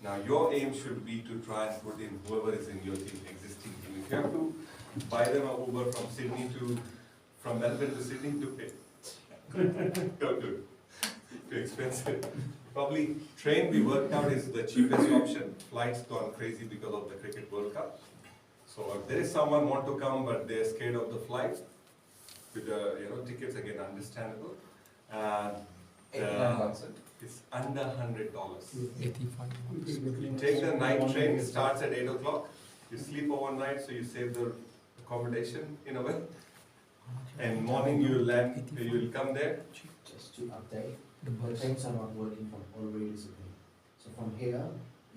Now your aim should be to try and put in whoever is in your team, existing team. If you have to buy them an Uber from Melbourne to Sydney, to pay. Don't do it. Too expensive. Probably train we worked out is the cheapest option. Flights gone crazy because of the Cricket World Cup. So if there is someone want to come but they're scared of the flight, with the tickets again understandable. It's under $100. 85. You take the night train, it starts at 8 o'clock. You sleep overnight, so you save the accommodation in a way. And morning you land, you will come there. Just to update, the trains are not working from Albury to Sydney. So from here,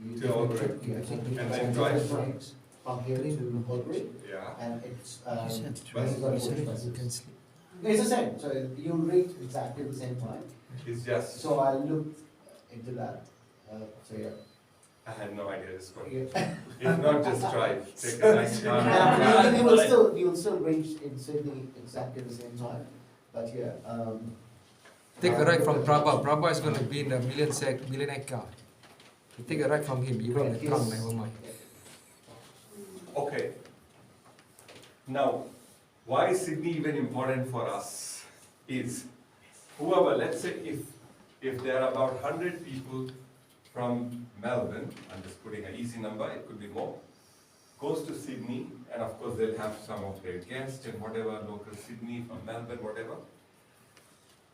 you To Albury. And then drive. trains from here to Albury, Yeah. and it's You can sleep. it's the same. So you'll reach exactly the same time. It's just, So I looked into that. So yeah. I had no idea this one. Yeah. It's not just drive, take a nice car. You will still reach in Sydney exactly the same time. But yeah. Take a ride from Prabha. Prabha is going to be in the millionaire car. You take a ride from him, even the trunk, never mind. Okay. Now, why is Sydney even important for us? Is whoever, let's say if there are about 100 people from Melbourne, I'm just putting an easy number, it could be more, goes to Sydney, and of course they'll have some of their guests and whatever, local Sydney, from Melbourne, whatever.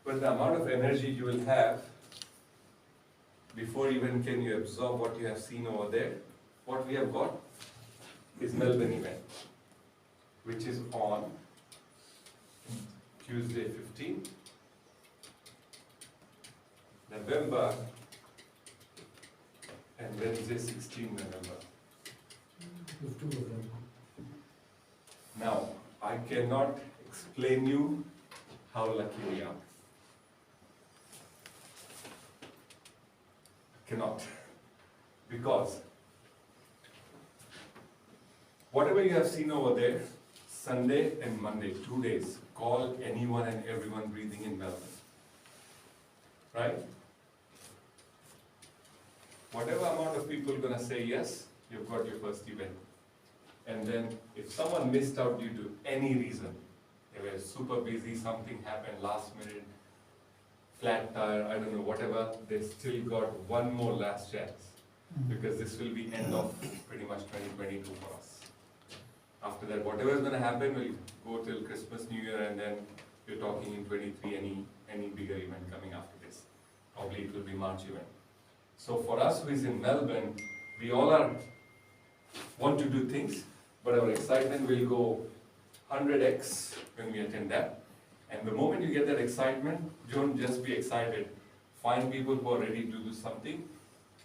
But the amount of energy you will have before even can you absorb what you have seen over there, what we have got is Melbourne event, which is on Tuesday 15, November, and Wednesday 16 November. Now, I cannot explain you how lucky we are. Cannot. Because whatever you have seen over there, Sunday and Monday, 2 days, call anyone and everyone breathing in Melbourne. Right? Whatever amount of people are going to say yes, you've got your first event. And then if someone missed out due to any reason, they were super busy, something happened last minute, flat tire, I don't know, whatever, they still got one more last chance. Because this will be end of pretty much 2022 for us. After that, whatever is going to happen will go till Christmas, New Year, and then you're talking in 23 any bigger event coming after this. Probably it will be March event. So for us who is in Melbourne, we all want to do things, but our excitement will go 100x when we attend that. And the moment you get that excitement, don't just be excited. Find people who are ready to do something,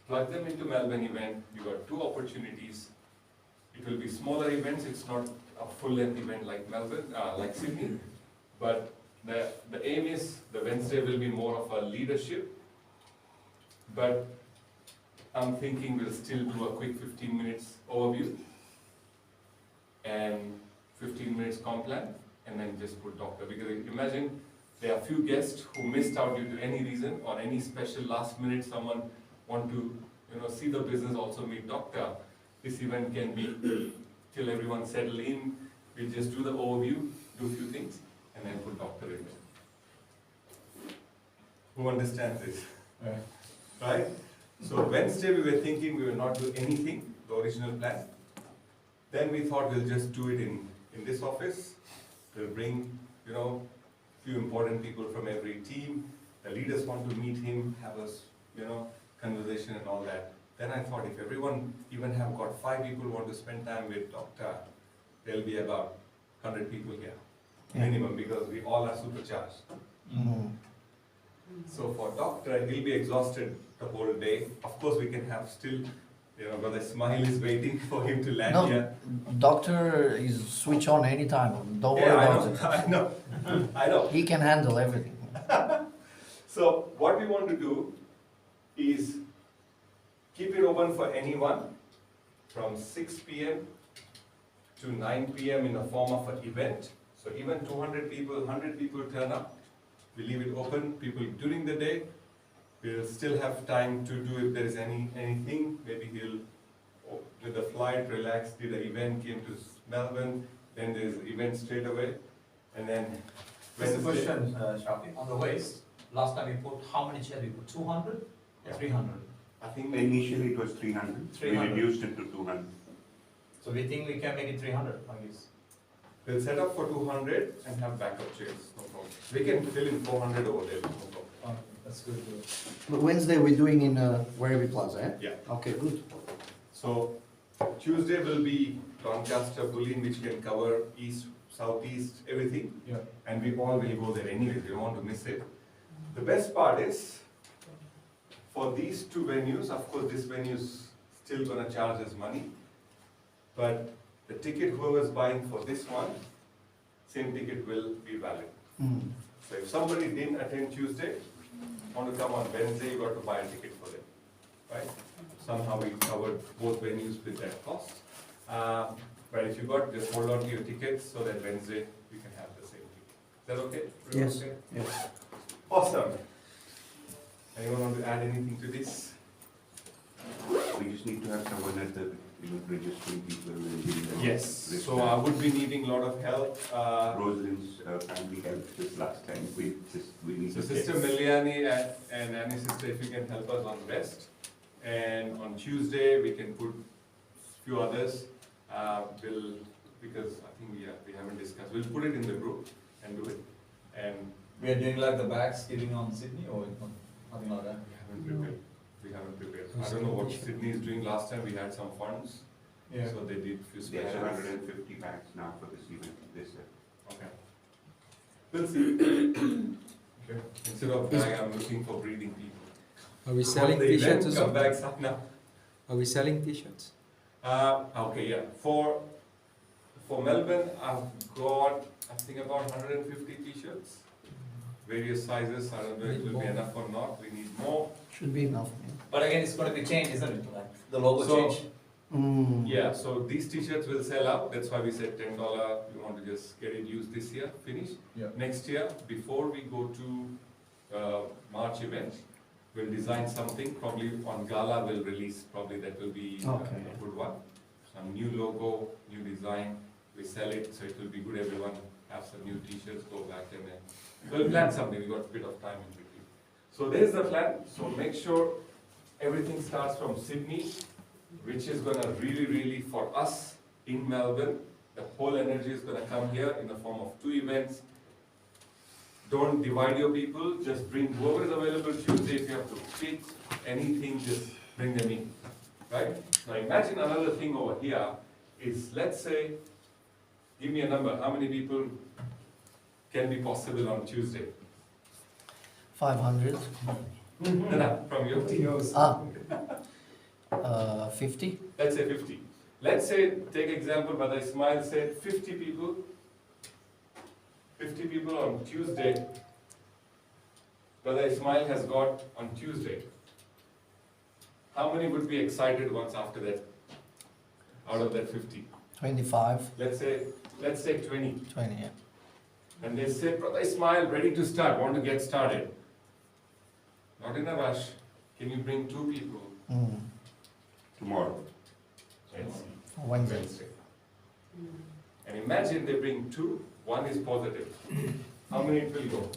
plug them into Melbourne event. You got 2 opportunities. It will be smaller events. It's not a full-length event like Melbourne, like Sydney. But the aim is the Wednesday will be more of a leadership. But I'm thinking we'll still do a quick 15 minutes overview and 15 minutes comp plan, and then just put doctor. Because imagine there are few guests who missed out due to any reason or any special last minute someone want to see the business, also meet doctor. This event can be till everyone settle in. We'll just do the overview, do a few things, and then put doctor in there. Who understands this? Right? So Wednesday we were thinking we will not do anything, the original plan. Then we thought we'll just do it in this office. We'll bring, few important people from every team. The leaders want to meet him, have a, conversation and all that. Then I thought if everyone even have got 5 people want to spend time with doctor, there'll be about 100 people here, minimum, because we all are supercharged. So for doctor, he'll be exhausted the whole day. Of course, we can have still, but the smile is waiting for him to land here. Doctor is switch on anytime. Don't worry about it. I know. He can handle everything. So what we want to do is keep it open for anyone from 6 p.m. to 9 p.m. in the form of an event. So even 200 people, 100 people turn up. We leave it open. People during the day, we'll still have time to do if there is anything, maybe night, relaxed, did an event, came to Melbourne, then there's event straight away, and then Just a Wednesday- question, Shafi, on the waist, last time we put, how many chairs we put, 200 Yeah. or 300? I think Initially it was 300, we 300. reduced it to 200. So we think we can make it 300, I guess. we'll set up for 200 and have backup chairs, no problem. We can fill in 400 over there, no problem. That's good. But Wednesday we're doing in Werribee Plaza, eh? Yeah. Okay, good. So Tuesday will be Doncaster, Bulleen, which can cover east, southeast, everything. Yeah. And we all will go there anyway, we don't want to miss it. The best part is, for these two venues, of course, this venue's still gonna charge us money, but the ticket whoever's buying for this one, same ticket will be valid. Mm. So if somebody didn't attend Tuesday, want to come on Wednesday, you got to buy a ticket for them, right? Somehow we covered both venues with that cost. But if you got, just hold on to your tickets so that Wednesday we can have the same ticket. Is that okay? Everyone Yes. okay? Yes. Awesome. Anyone want to add anything to this? We just need to have someone at the, registering people and giving them. Yes. So I would be needing a lot of help. Rosalind's family helped this last time, we need So to Sister get. Miliani and Annie sister, if you can help us on rest. And on Tuesday, we can put few others, because I think we haven't discussed, we'll put it in the group and do it. And We are doing like the bags giving on Sydney or nothing like that? we haven't prepared. I don't know what Sydney is doing, last time we had some funds, Yeah. so they did few There's specials. 150 packs now for this event, this year. Okay. We'll see. Okay. Instead of bag, I'm looking for breathing people. Are we selling For the t-shirts or event, come back something? some now. Are we selling t-shirts? Okay, yeah. For Melbourne, I've got, I think about 150 t-shirts. Various sizes, I don't know if it will be enough or not, we need more. Should be enough. But again, it's gonna be changed, isn't it? Like the logo So- change. Mm. Yeah, so these t-shirts will sell out, that's why we said $10, we want to just get it used this year, finish. Yeah. Next year, before we go to March event, we'll design something, probably on Gala we'll release, probably that will be Okay. a good one. Some new logo, new design, we sell it, so it will be good, everyone have some new t-shirts, go back and then, we'll plan something, we got a bit of time in between. So there's the plan, so make sure everything starts from Sydney, which is gonna really, for us in Melbourne, the whole energy is gonna come here in the form of two events. Don't divide your people, just bring whoever is available Tuesday, if you have to pick anything, just bring them in, right? Now imagine another thing over here is, let's say, give me a number, how many people can be possible on Tuesday? 500. No, from your team. 50. Let's say 50. Let's say, take example, Brother Ismail said 50 people. 50 people on Tuesday. Brother Ismail has got on Tuesday. How many would be excited once after that? Out of that 50. 25. Let's say 20. 20, yeah. And they say, Brother Ismail, ready to start, want to get started. Not in a rush. Can you bring 2 people? Mm. Tomorrow. Yes. For Wednesday. Wednesday. And imagine they bring 2, 1 is positive. How many it will go?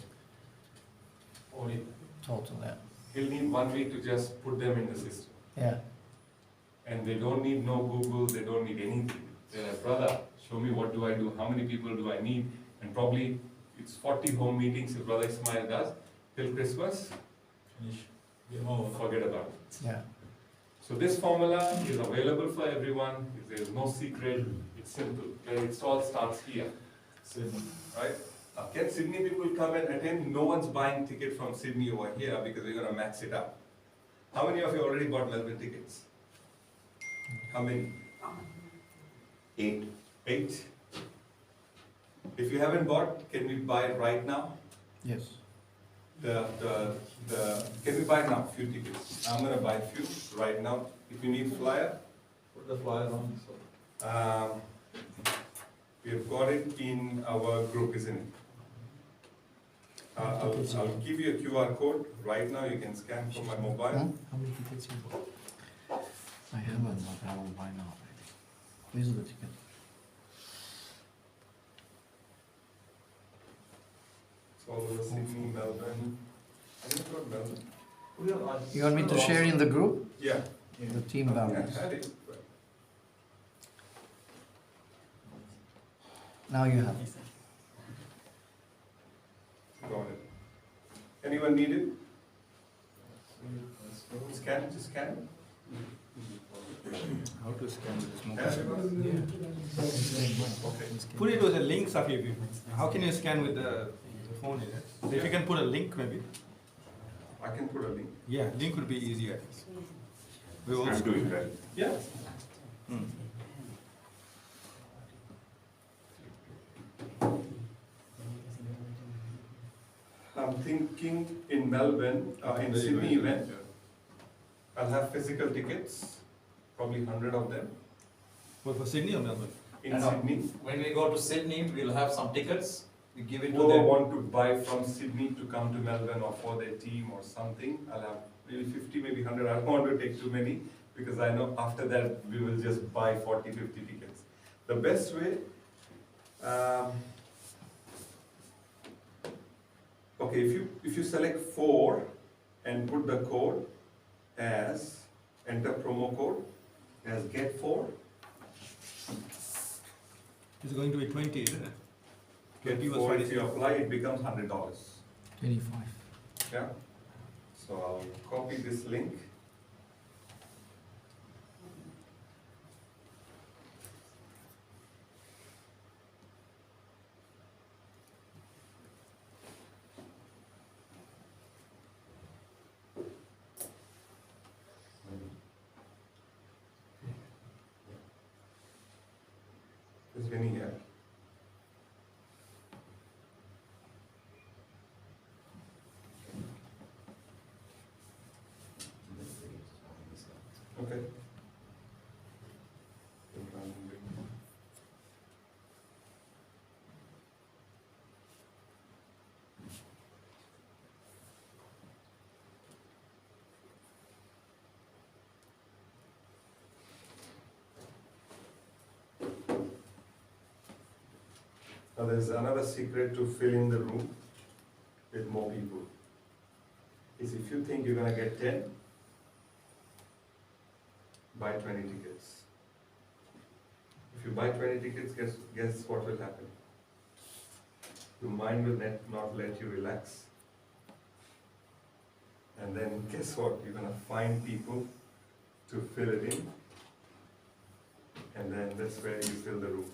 Only. Total, yeah. He'll need 1 week to just put them in the system. Yeah. And they don't need no Google, they don't need anything. They're like, brother, show me what do I do, how many people do I need? And probably it's 40 home meetings if Brother Ismail does. Till Christmas, forget about it. Yeah. So this formula is available for everyone, there is no secret, it's simple. It all starts here, right? Now, can Sydney people come and attend? No one's buying ticket from Sydney over here because we're gonna max it up. How many of you already bought Melbourne tickets? How many? 8. 8? If you haven't bought, can we buy it right now? Yes. Can we buy now, few tickets? I'm gonna buy few right now. If you need flyer, Put the flyer on. we have got it in our group, isn't it? I'll give you a QR code right now, you can scan from my mobile. How many tickets you bought? I haven't, but I will buy now. These are the tickets. It's all over Sydney, Melbourne. I think it's about Melbourne. You want me to share in the group? Yeah. The team Yeah, values. I had it. but- Now you have it. Got it. Anyone need it? Scan, just scan. How to scan this Everyone? Okay. Put it with a link, Safi. How can you scan with the phone? So if you can put a link, maybe. I can put a link. Yeah, link would be easier. We will. I'm doing that. Yeah. Hmm. I'm thinking in Melbourne, in Sydney event, I'll have physical tickets, probably 100 of them What, for Sydney or Melbourne? in And, Sydney. When we go to Sydney, we'll have some tickets, we give it to Whoever them. want to buy from Sydney to come to Melbourne or for their team or something, I'll have maybe 50, maybe 100. I don't want to take too many because I know after that we will just buy 40, 50 tickets. The best way, okay, if you select 4 and put the code as, enter promo code as get 4, It's going to be 20, isn't it? get 20 was 4, if 26. you apply it becomes $100. 25. Yeah, so I'll copy this link. Is Vinny here? Okay. Now there's another secret to fill in the room with more people. Is if you think you're gonna get 10, buy 20 tickets. If you buy 20 tickets, guess what will happen? Your mind will not let you relax. And then guess what? You're gonna find people to fill it in. And then that's where you fill the room.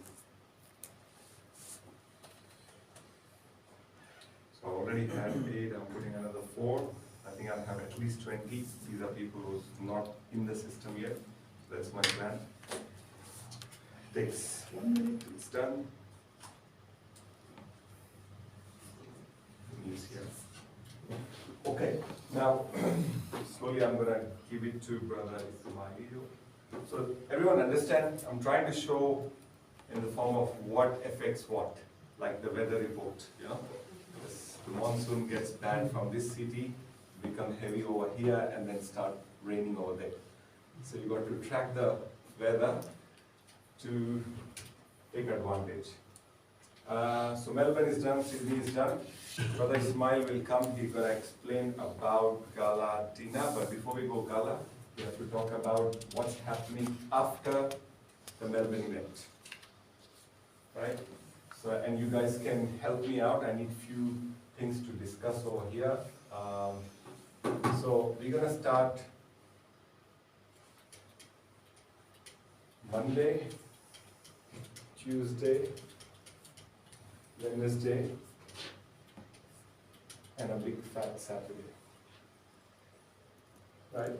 So I already had 8, I'm putting another 4. I think I'll have at least 20. These are people who's not in the system yet. That's my plan. Takes 1 minute, it's done. He's here. Okay, now slowly I'm gonna give it to Brother Ismail. So everyone understand, I'm trying to show in the form of what affects what, like the weather report, you know? The monsoon gets bad from this city, become heavy over here, and then start raining over there. So you got to track the weather to take advantage. So Melbourne is done, Sydney is done. Brother Ismail will come, he's gonna explain about Gala dinner, but before we go Gala, we have to talk about what's happening after the Melbourne event. Right? So, and you guys can help me out, I need few things to discuss over here. So we're gonna start Monday, Tuesday, Wednesday, and a big fat Saturday. Right?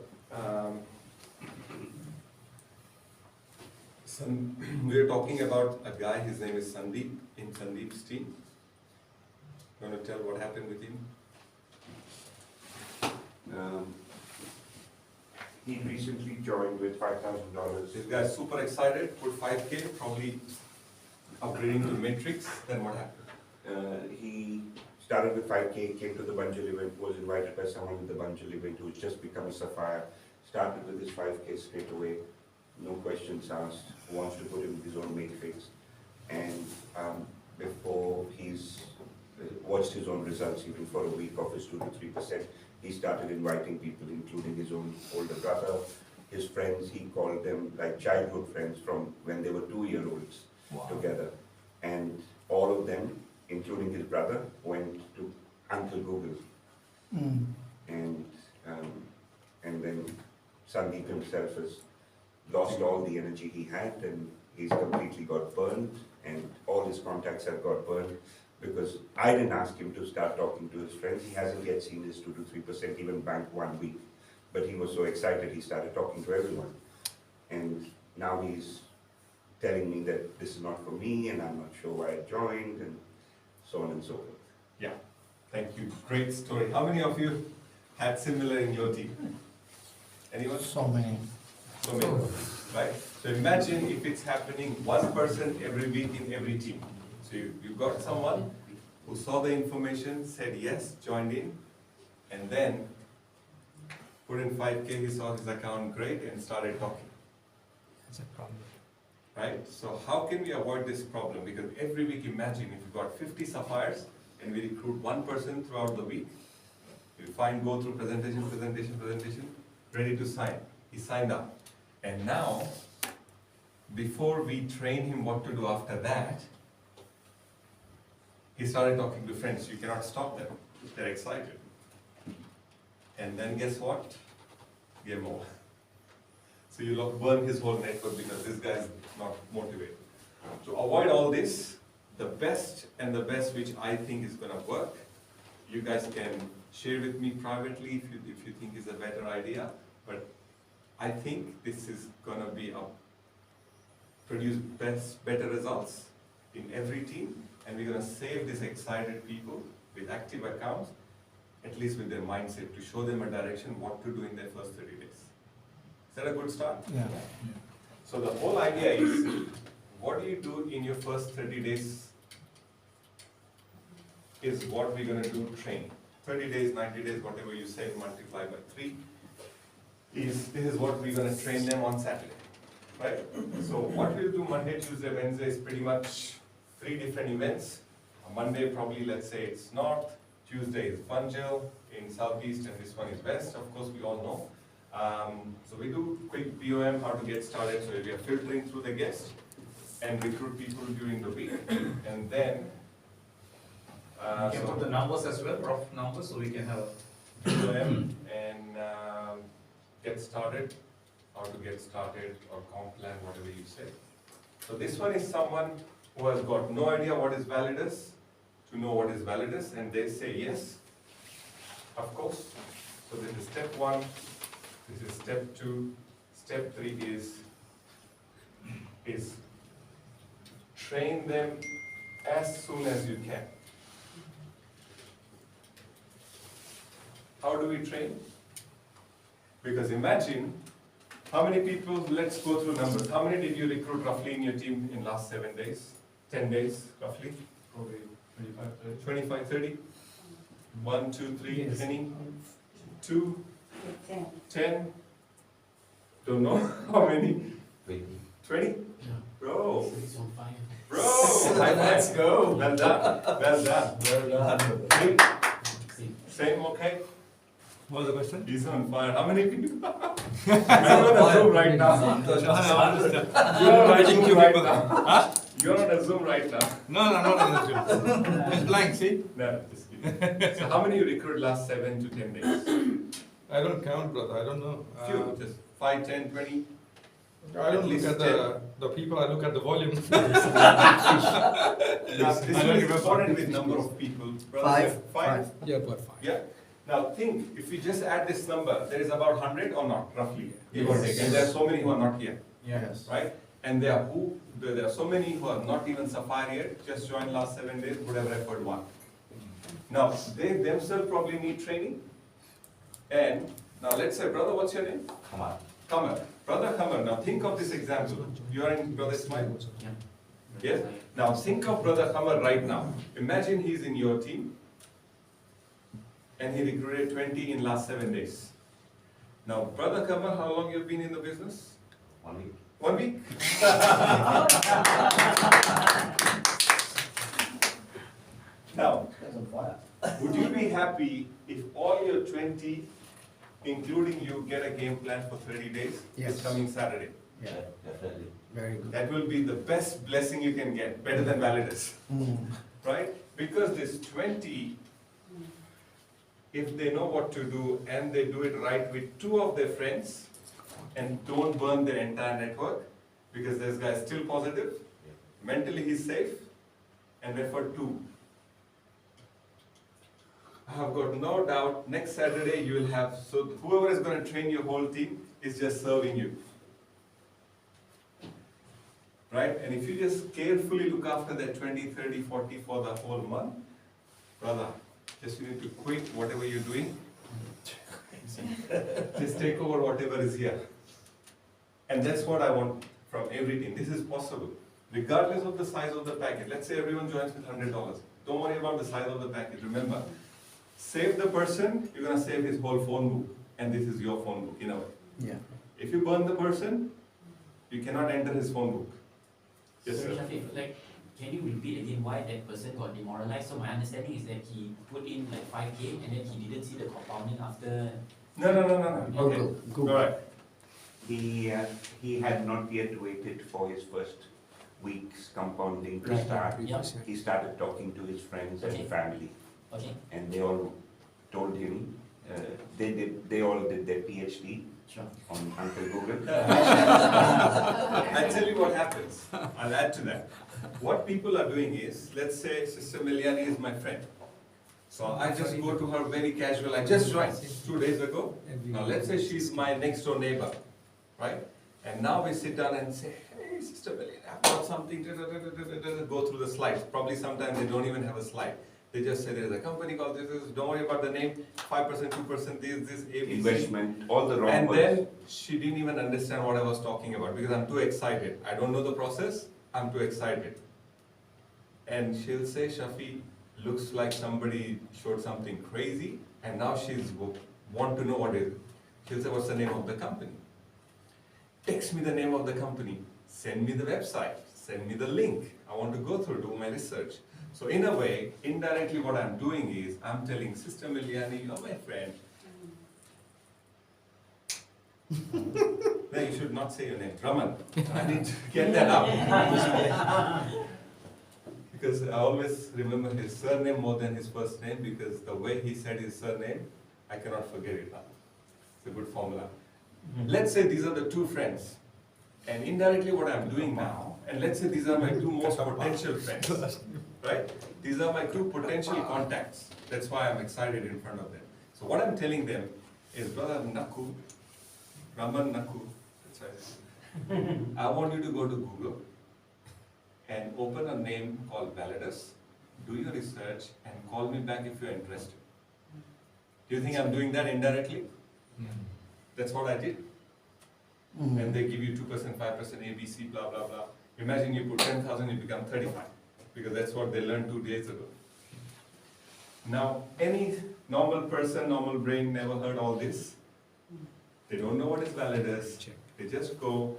We're talking about a guy, his name is Sandeep, in Sandeep's team. You want to tell what happened with him? He recently joined with $5,000. This guy's super excited, put 5K, probably upgrading to Matrix, then what happened? He started with 5K, came to the Bunjil event, was invited by someone at the Bunjil event who's just become a Sapphire, started with his 5K straight away, no questions asked, wants to put in his own matrix. And before he's watched his own results, even for a week of his 2 to 3%, he started inviting people, including his own older brother, his friends. He called them like childhood friends from when they were 2-year-olds together. And all of them, including his brother, went to Uncle Google. And then Sandeep himself has lost all the energy he had, and he's completely got burned, and all his contacts have got burned, because I didn't ask him to start talking to his friends. He hasn't yet seen his 2 to 3% even bank 1 week. But he was so excited, he started talking to everyone. And now he's telling me that this is not for me, and I'm not sure why I joined, and so on and so forth. Yeah, thank you. Great story. How many of you had similar in your team? Anyone? So many. So many, right? So imagine if it's happening 1 person every week in every team. So you got someone who saw the information, said yes, joined in, and then put in 5K, he saw his account great, and started talking. That's a problem. Right? So how can we avoid this problem? Because every week, imagine if you've got 50 sapphires and we recruit 1 person throughout the week, you go through presentation, ready to sign. He signed up. And now, before we train him what to do after that, he started talking to friends. You cannot stop them. They're excited. And then guess what? Game over. So you burn his whole network because this guy is not motivated. To avoid all this, the best which I think is going to work, you guys can share with me privately if you think is a better idea. But I think this is going to be produce better results in every team, and we're going to save these excited people with active accounts, at least with their mindset, to show them a direction what to do in their first 30 days. Is that a good start? Yeah. So the whole idea is, what do you do in your first 30 days is what we're going to do training. 30 days, 90 days, whatever you say, multiply by 3. This is what we're going to train them on Saturday. Right? So what we'll do Monday, Tuesday, Wednesday is pretty much 3 different events. On Monday, probably, let's say it's North. Tuesday is Punjab in Southeast, and this one is West, of course, we all know. So we do quick BOM, how to get started. So we are filtering through the guests and recruit people during the week. And then... You can put the numbers as well, rough numbers, so we can have BOM and get started, how to get started, or comp plan, whatever you say. So this one is someone who has got no idea what is Validus, to know what is Validus, and they say yes, of course. So this is step 1, this is step 2, step 3 is train them as soon as you can. How do we train? Because imagine, how many people, let's go through numbers. How many did you recruit roughly in your team in last 7 days? 10 days, roughly? Probably 25, 30? 1, 2, 3, Yes. any? 2? 10? Don't know. How many? 20? Bro! Bro! Let's go. Well done. Well done. Well done. Same, okay? What was the question? He's on fire. How many people? You're on a Zoom right now. You're on a Zoom right now. You're on a Zoom right now. No, not in the Zoom. It's blank, see? No, just kidding. So how many you recruit last 7 to 10 days? I don't count, brother. I don't know. Few, just 5, 10, 20. I don't least look at the people, I look at the volume. Now, this I don't is remember. important with number of people. Brother said 5? Yeah, about 5. Yeah. Now think, if we just add this number, there is about 100 or not, roughly, give or take. And there are so many who are not here, Yes. right? And there are so many who are not even Sapphire yet, just joined last 7 days, would have referred 1. Now, they themselves probably need training. And now let's say, brother, what's your name? Kamar. Brother Kamar, now think of this example. You are in Brother Ismail? Yeah. Yes? Now think of Brother Kamar right now. Imagine he's in your team and he recruited 20 in last 7 days. Now, Brother Kamar, how long you've been in the business? 1 week. week. Now, would you be happy if all your 20, including you, get a game plan for 30 days? Yes. This coming Saturday. Yeah, Definitely. very good. That will be the best blessing you can get, better than Validus, right? Because this 20, if they know what to do and they do it right with 2 of their friends and don't burn their entire network, because this guy is still positive, mentally he's safe, and refer 2. I have got no doubt next Saturday you will have, so whoever is going to train your whole team is just serving you. Right? And if you just carefully look after that 20, 30, 40 for the whole month, brother, just you need to quit whatever you're doing. Just take over whatever is here. And that's what I want from every team. This is possible. Regardless of the size of the package. Let's say everyone joins with $100. Don't worry about the size of the package. Remember, save the person, you're going to save his whole phone book. And this is your phone book in a way. Yeah. If you burn the person, you cannot enter his phone book. Yes, Sorry, sir. Shafiq, like, can you repeat again why that person got demoralized? So my understanding is that he put in like 5K and then he didn't see the compounding after. No. Okay. Google. All right. He had not yet waited for his first week's compounding to Right. start. Yeah. He started talking to his friends Okay. and family, Okay, and they all told him they all did their PhD sure. on Uncle Google. I'll tell you what happens. I'll add to that. What people are doing is, let's say Sister Miliani is my friend. So I just go to her very casual. I just joined 2 days ago. Now let's say she's my next door neighbor, right? And now we sit down and say, hey, Sister Miliani, I've got something, go through the slides. Probably sometimes they don't even have a slide. They just say there's a company called this, don't worry about the name, 5%, 2%, this, ABC. Investment, all the wrong And words. then she didn't even understand what I was talking about because I'm too excited. I don't know the process, I'm too excited. And she'll say, Shafi, looks like somebody showed something crazy and now she's want to know what it is. She'll say, what's the name of the company? Text me the name of the company, send me the website, send me the link. I want to go through, do my research. So in a way, indirectly what I'm doing is, I'm telling Sister Miliani, you're my friend. No, you should not say your name, Raman. I need to get that out. Because I always remember his surname more than his first name because the way he said his surname, I cannot forget it now. It's a good formula. Let's say these are the 2 friends. And indirectly what I'm doing now, and let's say these are my 2 most potential friends, right? These are my 2 potential contacts. That's why I'm excited in front of them. So what I'm telling them is, brother Naku, Raman Naku, that's right. I want you to go to Google and open a name called Validus, do your research and call me back if you're interested. Do you think I'm doing that indirectly? That's what I did. And they give you 2%, 5%, ABC, blah, blah, blah. Imagine you put 10,000, you become 35, because that's what they learned 2 days ago. Now, any normal person, normal brain never heard all this. They don't know what is Validus. They just go,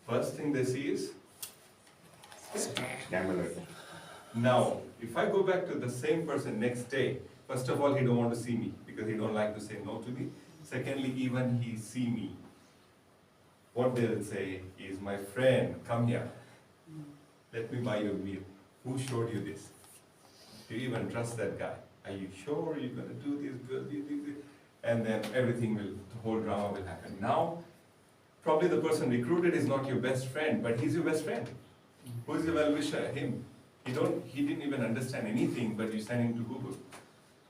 first thing they see is, Scam alert. now, if I go back to the same person next day, first of all, he don't want to see me, because he don't like to say no to me. Secondly, even he see me, what they'll say is, my friend, come here. Let me buy you a meal. Who showed you this? Do you even trust that guy? Are you sure you're going to do this? And then everything will, the whole drama will happen. Now, probably the person recruited is not your best friend, but he's your best friend. Who is your well-wisher? Him. He didn't even understand anything, but you send him to Google.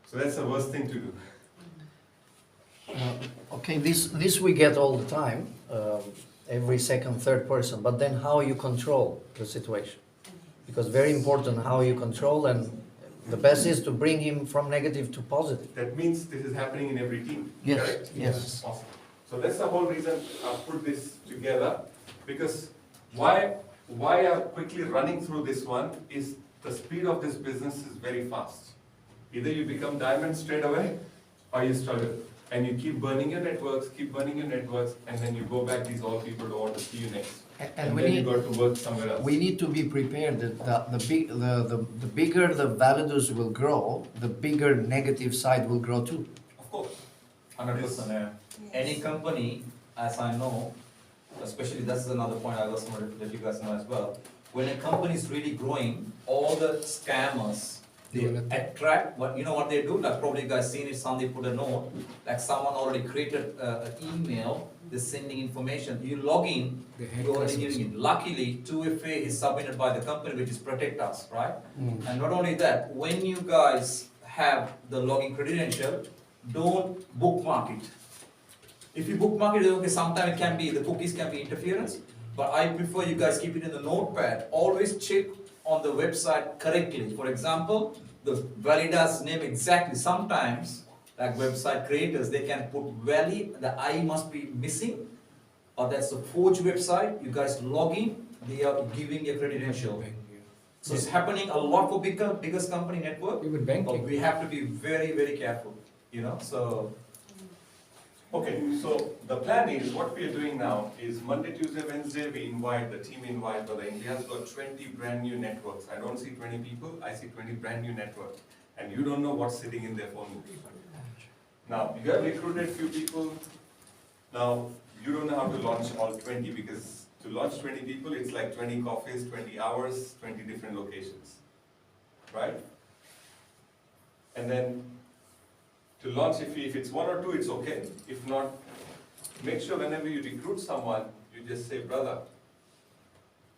So that's the worst thing to do. Okay, this we get all the time, every second, third person, but then how you control the situation. Because very important how you control, and the best is to bring him from negative to positive. That means this is happening in every team, Yes, correct? yes. Awesome. So that's the whole reason I put this together, because why I'm quickly running through this one is the speed of this business is very fast. Either you become diamond straight away, or you struggle. And you keep burning your networks, and then you go back, these all people don't want to see you next. And we then need, you got to work somewhere else. we need to be prepared that the bigger the Validus will grow, the bigger negative side will grow too. Of course. 100%, yeah. Any company, as I know, especially that's another point I also want to let you guys know as well. When a company is really growing, all the scammers, they attract, what, you know what they do? Like probably you guys seen it, somebody put a note, like someone already created an email, they're sending information, you log in, They hack you're already customers. giving it. Luckily, 2FA is submitted by the company, which is protect us, right? Mm. And not only that, when you guys have the login credential, don't bookmark it. If you bookmark it, okay, sometimes it can be, the cookies can be interference, but I prefer you guys keep it in the notepad. Always check on the website correctly. For example, the Validus name exactly. Sometimes, like website creators, they can put valid, the I must be missing, or that's a forged website. You guys log in, they are giving a credential. So it's happening a lot for biggest company network. Even But banking. we have to be very, very careful, you know, so. Okay, so the plan is, what we are doing now is Monday, Tuesday, Wednesday, the team invite, Brother India's got 20 brand new networks. I don't see 20 people, I see 20 brand new networks. And you don't know what's sitting in their phone book. Now, you have recruited few people. Now, you don't know how to launch all 20 because to launch 20 people, it's like 20 coffees, 20 hours, 20 different locations, right? And then to launch, if it's one or two, it's okay. If not, make sure whenever you recruit someone, you just say, brother,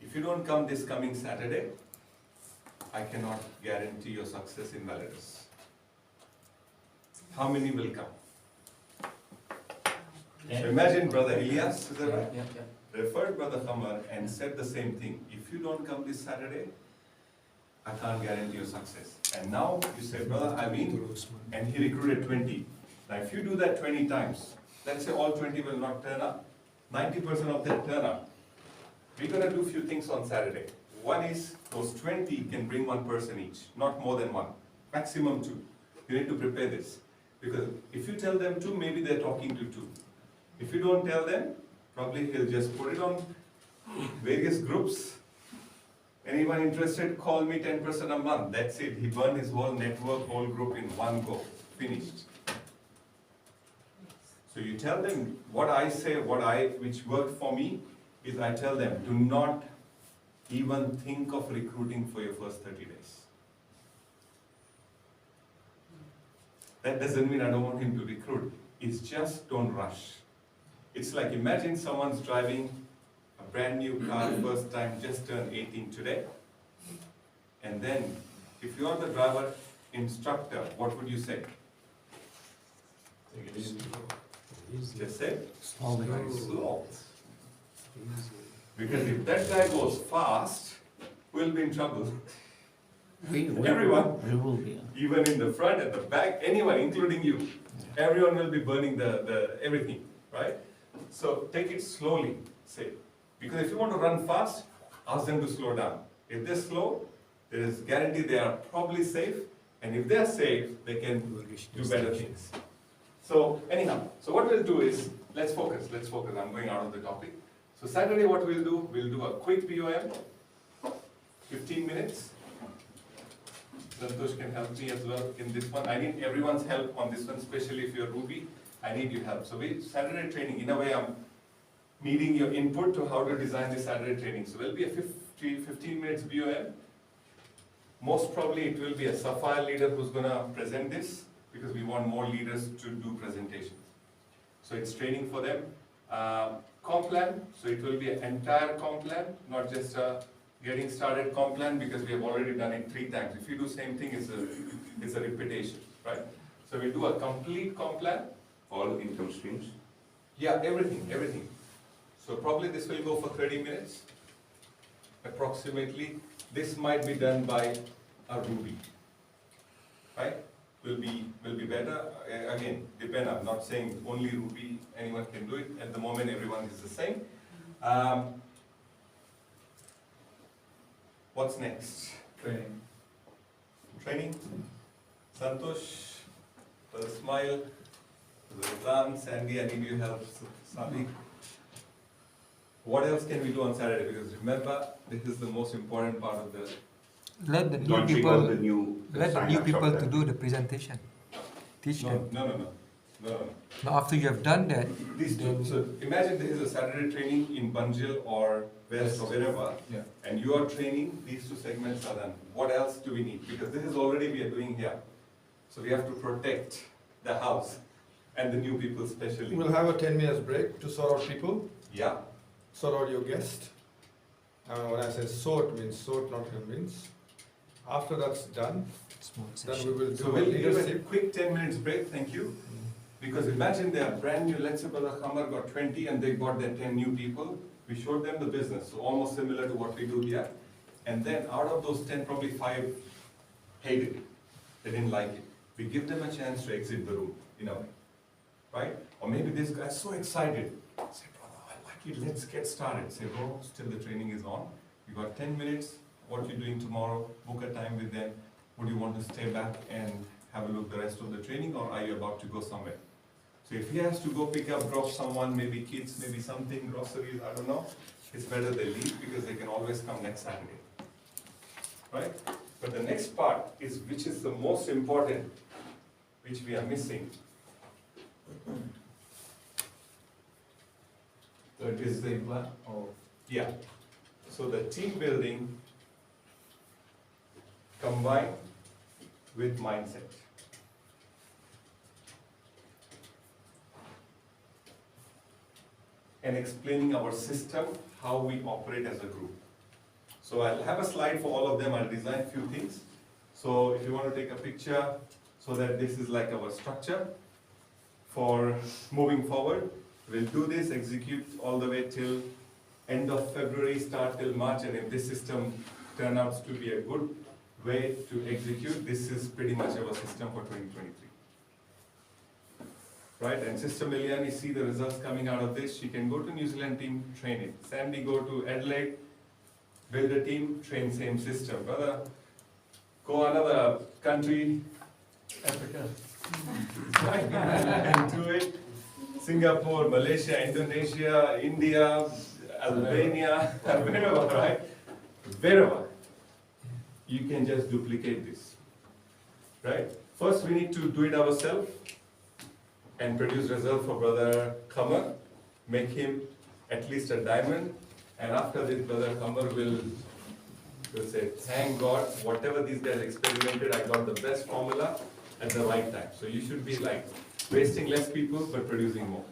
if you don't come this coming Saturday, I cannot guarantee your success in Validus. How many will come? So imagine Brother Elias, is that right? Yeah. Referred Brother Khamar and said the same thing. If you don't come this Saturday, I can't guarantee your success. And now you say, brother, I'm in, and he recruited 20. Now if you do that 20 times, let's say all 20 will not turn up, 90% of them turn up. We're going to do a few things on Saturday. One is, those 20 can bring one person each, not more than one, maximum two. You need to prepare this. Because if you tell them two, maybe they're talking to two. If you don't tell them, probably he'll just put it on various groups. Anyone interested, call me 10% a month. That's it. He burned his whole network, whole group in one go. Finished. So you tell them what I say, which worked for me, is I tell them, do not even think of recruiting for your first 30 days. That doesn't mean I don't want him to recruit. It's just don't rush. It's like, imagine someone's driving a brand new car, first time, just turned 18 today. And then, if you are the driver instructor, what would you say? Just say, slow. Because if that guy goes fast, we'll be in trouble. Everyone, We will be. even in the front, at the back, anyone, including you, everyone will be burning the everything, right? So take it slowly, say. Because if you want to run fast, ask them to slow down. If they're slow, there is guarantee they are probably safe, and if they're safe, they can do better things. So anyhow, so what we'll do is, let's focus, I'm going out of the topic. So Saturday what we'll do a quick BOM, 15 minutes. Santosh can help me as well in this one. I need everyone's help on this one, especially if you're Ruby, I need your help. So Saturday training, in a way I'm needing your input to how to design this Saturday training. So there'll be a 15 minutes BOM. Most probably it will be a Sapphire leader who's gonna present this, because we want more leaders to do presentations. So it's training for them. Comp plan, so it will be an entire comp plan, not just a getting started comp plan, because we have already done it 3 times. If you do same thing, it's a repetition, right? So we'll do a complete comp plan. All income streams. Yeah, everything. So probably this will go for 30 minutes, approximately. This might be done by a Ruby, right? Will be better. Again, depend. I'm not saying only Ruby, anyone can do it. At the moment, everyone is the same. What's next? Training. Santosh, Smile. Ram, Sandy, I need your help, Sadiq. What else can we do on Saturday? Because remember, this is the most important part of the. Let the new Launching all the people, new let the new sign-ups people of to that. do the presentation. Teach No, them. no. Now after you have done that, These two. then So imagine there is a Saturday training in Banjil or West or wherever, Yeah. and you are training. These two segments are done. What else do we need? Because this is already we are doing here. So we have to protect the house and the new people especially. We'll have a 10 minutes break to sort out people, Yeah. sort out your guest. When I say sort, means sort, not convince. After that's done, small then we session. will So do a we'll give a leadership. quick 10 minutes break, thank you. Because imagine they are brand new, let's say Brother Khamar got 20 and they got their 10 new people. We showed them the business, so almost similar to what we do here. And then out of those 10, probably 5 hated it. They didn't like it. We give them a chance to exit the room, in a way. Right? Or maybe this guy's so excited. Say, brother, I like it, let's get started. Say, bro, still the training is on. You got 10 minutes, what you doing tomorrow? Book a time with them. Would you want to stay back and have a look the rest of the training, or are you about to go somewhere? So if he has to go pick up, drop someone, maybe kids, maybe something, groceries, I don't know, it's better they leave because they can always come next Saturday. Right? But the next part is, which is the most important, which we are missing. So it is the plan or? Yeah. So the team building combined with mindset. And explaining our system, how we operate as a group. So I'll have a slide for all of them, I'll design a few things. So if you want to take a picture, so that this is like our structure for moving forward. We'll do this, execute all the way till end of February, start till March, and if this system turns out to be a good way to execute, this is pretty much our system for 2023. Right, and Sister Miliani see the results coming out of this. She can go to New Zealand team, train it. Sandy go to Adelaide, build a team, train same system. Brother, go another country, Africa, right, and do it. Singapore, Malaysia, Indonesia, India, Albania, wherever, right? Wherever. You can just duplicate this, right? First, we need to do it ourselves and produce result for Brother Khamar, make him at least a diamond, and after this Brother Khamar will say, thank God, whatever these guys experimented, I got the best formula at the right time. So you should be like wasting less people but producing more.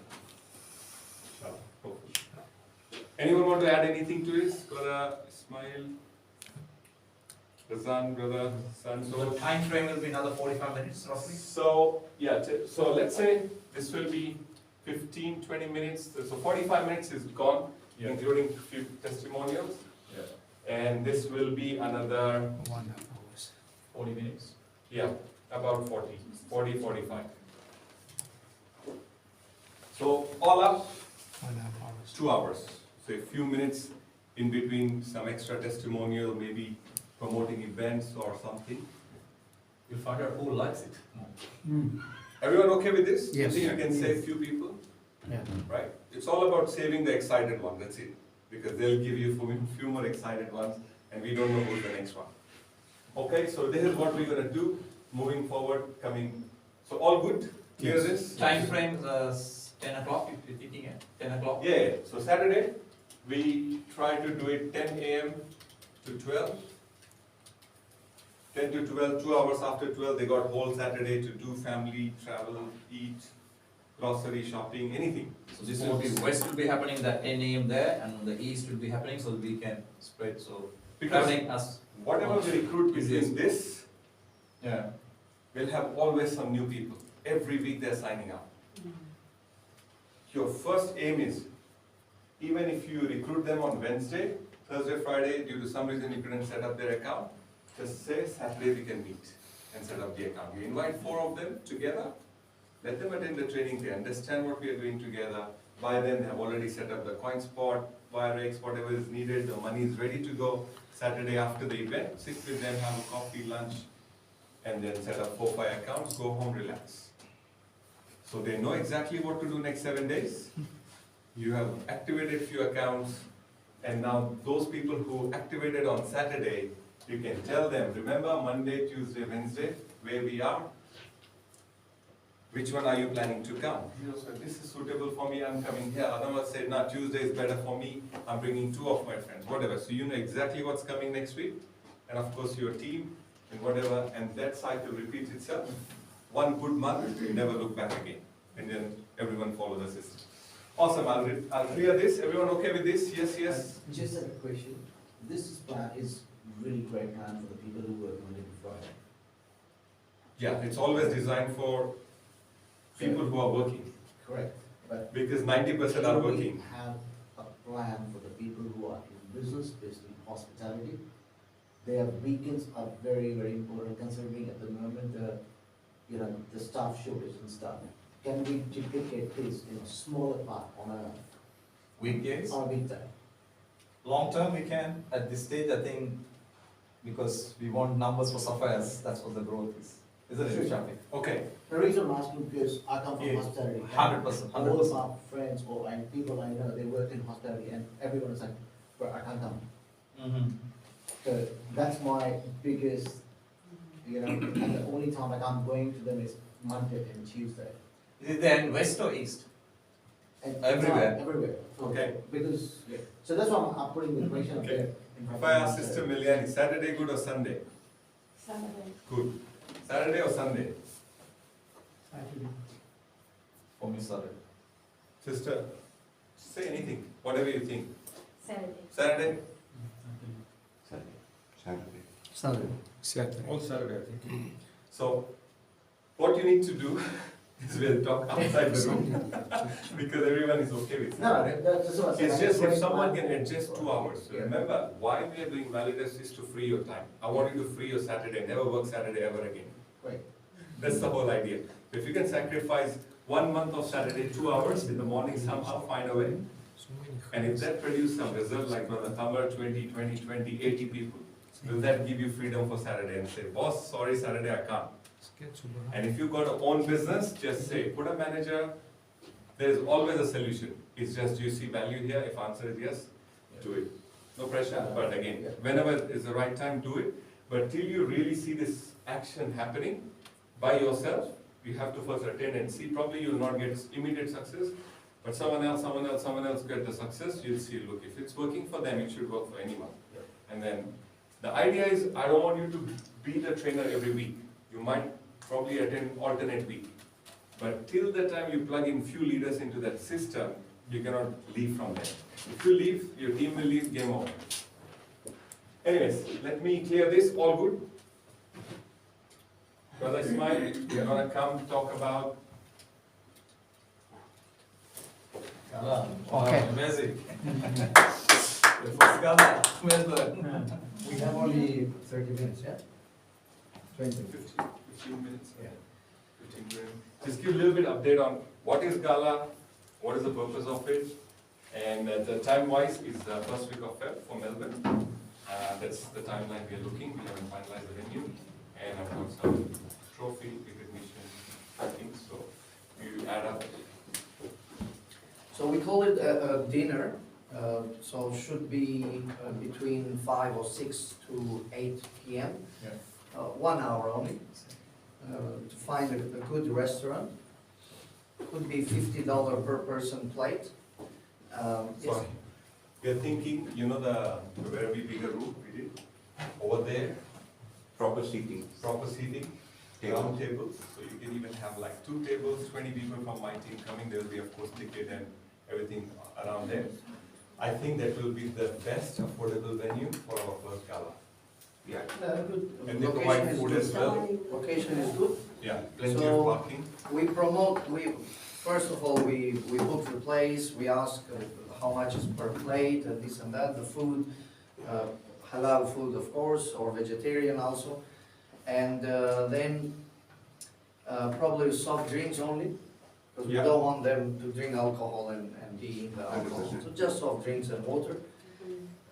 Anyone want to add anything to this? Brother Ismail, Razan, Brother So Santosh? the time frame will be another 45 minutes roughly? So, yeah, so let's say this will be 15, 20 minutes, so 45 minutes is gone, Yeah. including few testimonials. Yeah. And this will be another, 1.5 hours. 40 minutes. yeah, about 40, 45. So all up, 1.5 hours. 2 hours. So a few minutes in between, some extra testimonial, maybe promoting events or something. You'll find out who likes it. Everyone okay with this? Yes. You think you can save few people? Yeah. Right? It's all about saving the excited one, that's it. Because they'll give you few more excited ones, and we don't know who's the next one. Okay, so this is what we're gonna do, moving forward, coming, so all good? Clear Yes. this? Time frame is 10 o'clock, if you're thinking at 10 o'clock? Yeah, so Saturday, we try to do it 10 a.m. to 12. 10 to 12, 2 hours after 12, they got whole Saturday to do family, travel, eat, grocery, shopping, anything. So this will be, west will be happening at 10 a.m. there, and the east will be happening, so we can spread, so Because traveling us. whatever we recruit between this, Yeah. we'll have always some new people. Every week they're signing up. Your first aim is, even if you recruit them on Wednesday, Thursday, Friday, due to some reason you couldn't set up their account, just say Saturday we can meet and set up the account. You invite 4 of them together, let them attend the training, they understand what we are doing together. By then they have already set up the coin spot, Wirex, whatever is needed, the money is ready to go. Saturday after the event, sit with them, have a coffee, lunch, and then set up 4-5 accounts, go home, relax. So they know exactly what to do next 7 days. You have activated few accounts, and now those people who activated on Saturday, you can tell them, remember Monday, Tuesday, Wednesday, where we are? Which one are you planning to come? You say, this is suitable for me, I'm coming here. Another say, no, Tuesday is better for me, I'm bringing 2 of my friends, whatever. So you know exactly what's coming next week, and of course your team, and whatever, and that cycle repeats itself. 1 good month, you never look back again, and then everyone follow the system. Awesome, I'll clear this. Everyone okay with this? Yes, yes. Just a question. This plan is really great plan for the people who work Monday to Friday. Yeah, it's always designed for people who are working, Correct. But because 90% are do we working. have a plan for the people who are in business, basically hospitality? Their weekends are very, very important considering at the moment the staff shortage and stuff. Can we duplicate this in a smaller part on a Weekdays, weekday? long term we can, at this stage, I think, because we want numbers for Sapphires, that's what the growth is. Isn't it, Sure. Shafiq? Okay, The reason I'm asking because I come from Yeah. hospitality. and 100%, All 100%. of my friends and people I know, they work in hospitality and everyone is like, bro, I can't come. Mm-hmm. So that's my biggest, and the only time like I'm going to them is Monday and Tuesday. Is it then west or east? And Everywhere. Everywhere. Okay. Because, so that's why I'm putting the question up Okay. there. in front if of I my ask Sister Miliani, Saturday good or Sunday? Saturday. Good. Saturday or Sunday? For me, sorry. Sister, say anything, whatever you think. Saturday. Saturday? Saturday. Sunday. Saturday. All Saturday, I think. So, what you need to do is we'll talk outside the room, because everyone is okay with No, Saturday. that's what I'm saying. It's I just if put someone my- can adjust 2 hours. So Yeah. remember, why we are doing Validus is to free your time. I want you to free your Saturday, never work Saturday ever again. Right. That's the whole idea. If you can sacrifice 1 month of Saturday, 2 hours in the morning, somehow find a way. So many And if that produces some result, like Brother Kamar, 20, 20, 20, 80 people, will that give you freedom for Saturday and say, boss, sorry, Saturday I can't. And if you got a own business, just say, put a manager, there's always a solution. It's just, do you see value here? If answer is yes, do it. No pressure, but again, whenever is the right time, do it. But till you really see this action happening by yourself, you have to first attend and see. Probably you'll not get immediate success, but someone else get the success, you'll see, look, if it's working for them, it should work for anyone. And then, the idea is, I don't want you to be the trainer every week. You might probably attend alternate week. But till the time you plug in few leaders into that system, you cannot leave from there. If you leave, your team will leave, game over. Anyways, let me clear this, all good? Brother Ismail, we are gonna come talk about Okay. Amazing. The first Gala, Melbourne. We have only 30 minutes, yeah? 20. 15 minutes. Yeah. 15 minutes. Just give a little bit update on what is Gala, what is the purpose of it, and the time-wise is the first week of Feb for Melbourne. That's the timeline we are looking. We haven't finalized the venue, and of course some trophy recognition, I think so. You add up. So we call it a dinner, so should be between 5 or 6 to 8 p.m. Yeah. 1 hour only, to find a good restaurant. Could be $50 per person plate. So we are thinking, you know the very bigger room we did over there, Proper seating. proper seating, round tables, so you can even have like 2 tables, 20 people from my team coming, there will be of course ticket and everything around there. I think that will be the best affordable venue for our first gala. Yeah. Good. And they Location provide is food good. as well. Location is good. Yeah, plenty So- of parking. We promote, first of all, we book the place, we ask how much is per plate and this and that, the food, halal food of course, or vegetarian also. And then probably soft drinks only, because we Yeah. don't want them to drink alcohol and be in the alcohol. 100%. So just soft drinks and water.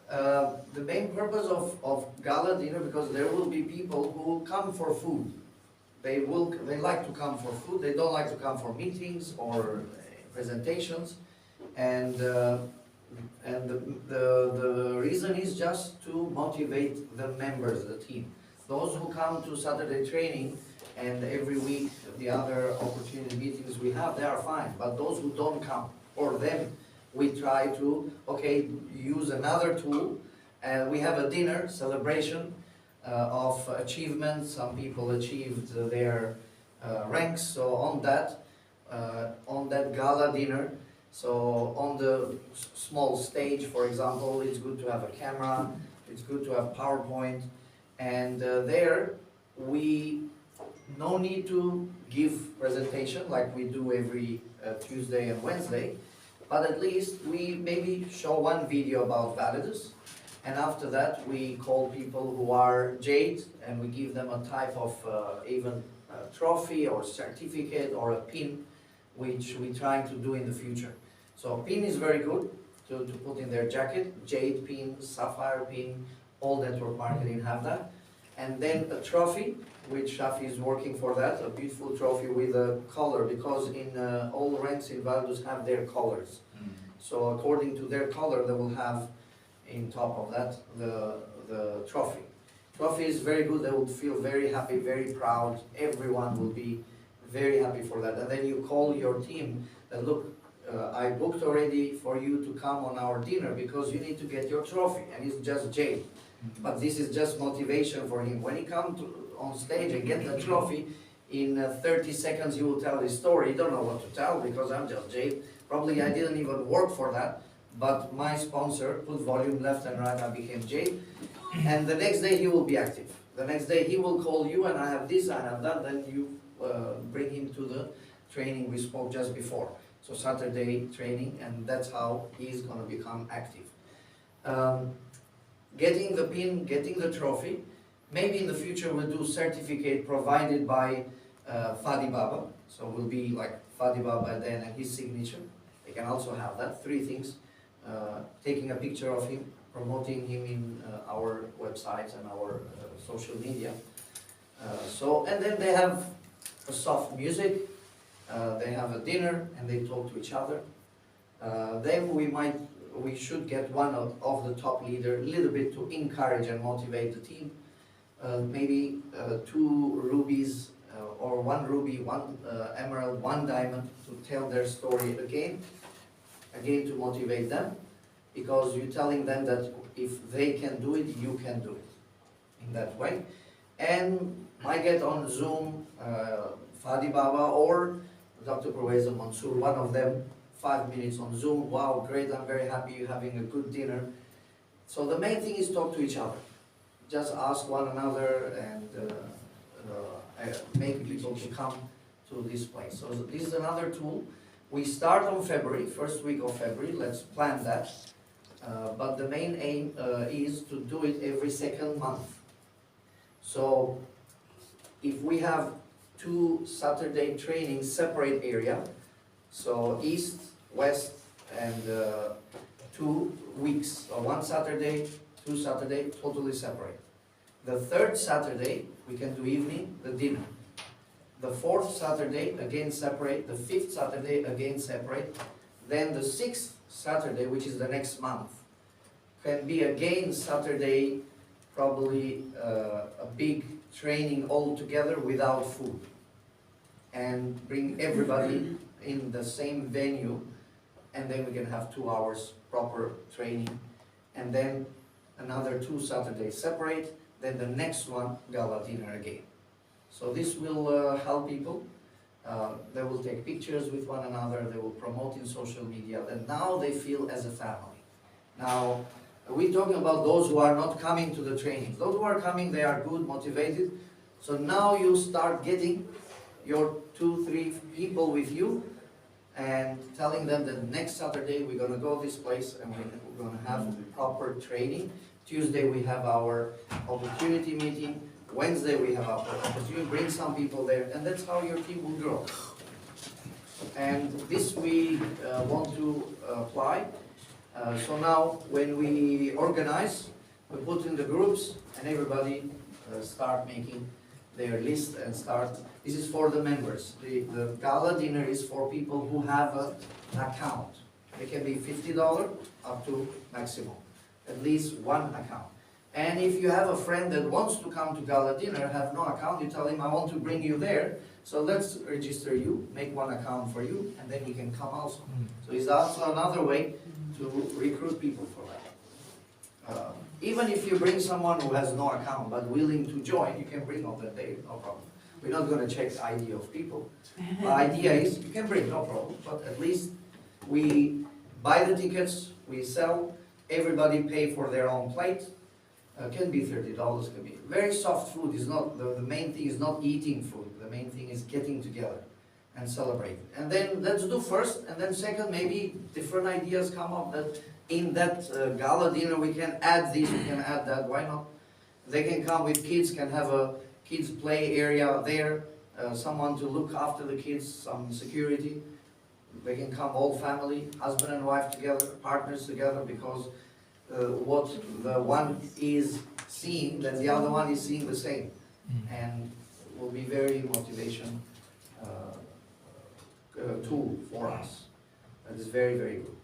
The main purpose of gala dinner, because there will be people who will come for food. they like to come for food. They don't like to come for meetings or presentations, and the reason is just to motivate the members, the team. Those who come to Saturday training and every week the other opportunity meetings we have, they are fine. But those who don't come, for them, we try to, okay, use another tool. And we have a dinner celebration of achievements. Some people achieved their ranks. So on that gala dinner, so on the small stage, for example, it's good to have a camera, it's good to have PowerPoint, and there we no need to give presentation like we do every Tuesday and Wednesday, but at least we maybe show one video about Validus, and after that we call people who are Jade and we give them a type of even a trophy or certificate or a pin, which we're trying to do in the future. So a pin is very good to put in their jacket. Jade pin, sapphire pin, all network marketing have that. And then a trophy, which Shafi is working for that, a beautiful trophy with a color, because in all ranks in Validus have their colors. So according to their color, they will have in top of that the trophy. Trophy is very good. They will feel very happy, very proud. Everyone will be very happy for that. And then you call your team that, look, I booked already for you to come on our dinner because you need to get your trophy. And it's just Jade. But this is just motivation for him. When he comes on stage and get the trophy, in 30 seconds he will tell his story. He don't know what to tell because I'm just Jade. Probably I didn't even work for that. But my sponsor put volume left and right, I became Jade. And the next day he will be active. The next day he will call you and I have this, I have that. Then you bring him to the training we spoke just before. So Saturday training, and that's how he's going to become active. Getting the pin, getting the trophy. Maybe in the future we'll do certificate provided by Fadi Baba. So we'll be like Fadi Baba then and his signature. They can also have that. 3 things. Taking a picture of him, promoting him in our websites and our social media. And then they have a soft music. They have a dinner and they talk to each other. Then we should get one of the top leader a little bit to encourage and motivate the team. Maybe 2 rubies or 1 ruby, 1 emerald, 1 diamond to tell their story again to motivate them, because you're telling them that if they can do it, you can do it in that way. And I get on Zoom, Fadi Baba or Dr. Perweza Mansour, one of them, 5 minutes on Zoom. Wow, great, I'm very happy you're having a good dinner. So the main thing is talk to each other. Just ask one another and make people to come to this place. So this is another tool. We start on February, first week of February, let's plan that. But the main aim is to do it every 2nd month. So if we have 2 Saturday trainings, separate area, so East, West, and 2 weeks, so 1 Saturday, 2 Saturday, totally separate. The 3rd Saturday, we can do evening, the dinner. The 4th Saturday, again separate. The 5th Saturday, again separate. Then the 6th Saturday, which is the next month, can be again Saturday, probably a big training all together without food. And bring everybody in the same venue, and then we can have 2 hours proper training. And then another 2 Saturdays separate, then the next one, gala dinner again. So this will help people. They will take pictures with one another, they will promote in social media, and now they feel as a family. Now, we're talking about those who are not coming to the trainings. Those who are coming, they are good, motivated. So now you start getting your 2-3 people with you and telling them that next Saturday we're going to go this place and we're going to have proper training. Tuesday we have our opportunity meeting. Wednesday we have our opportunity, bring some people there, and that's how your team will grow. And this we want to apply. So now when we organize, we put in the groups and everybody start making their list and start. This is for the members. The gala dinner is for people who have an account. It can be $50 up to maximum, at least one account. And if you have a friend that wants to come to gala dinner, have no account, you tell him, I want to bring you there, so let's register you, make one account for you, and then he can come also. So it's also another way to recruit people for that. Even if you bring someone who has no account but willing to join, you can bring on that day, no problem. We're not going to check the ID of people. The idea is you can bring, no problem, but at least we buy the tickets, we sell, everybody pay for their own plate. Can be $30, can be very soft food. Is not the main thing is not eating food. The main thing is getting together and celebrate. And then let's do first, and then second, maybe different ideas come up that in that gala dinner we can add this, we can add that. Why not? They can come with kids, can have a kids play area there, someone to look after the kids, some security. They can come all family, husband and wife together, partners together, because what the one is seeing, then the other one is seeing the same, and will be very motivation tool for us. That is very, very good.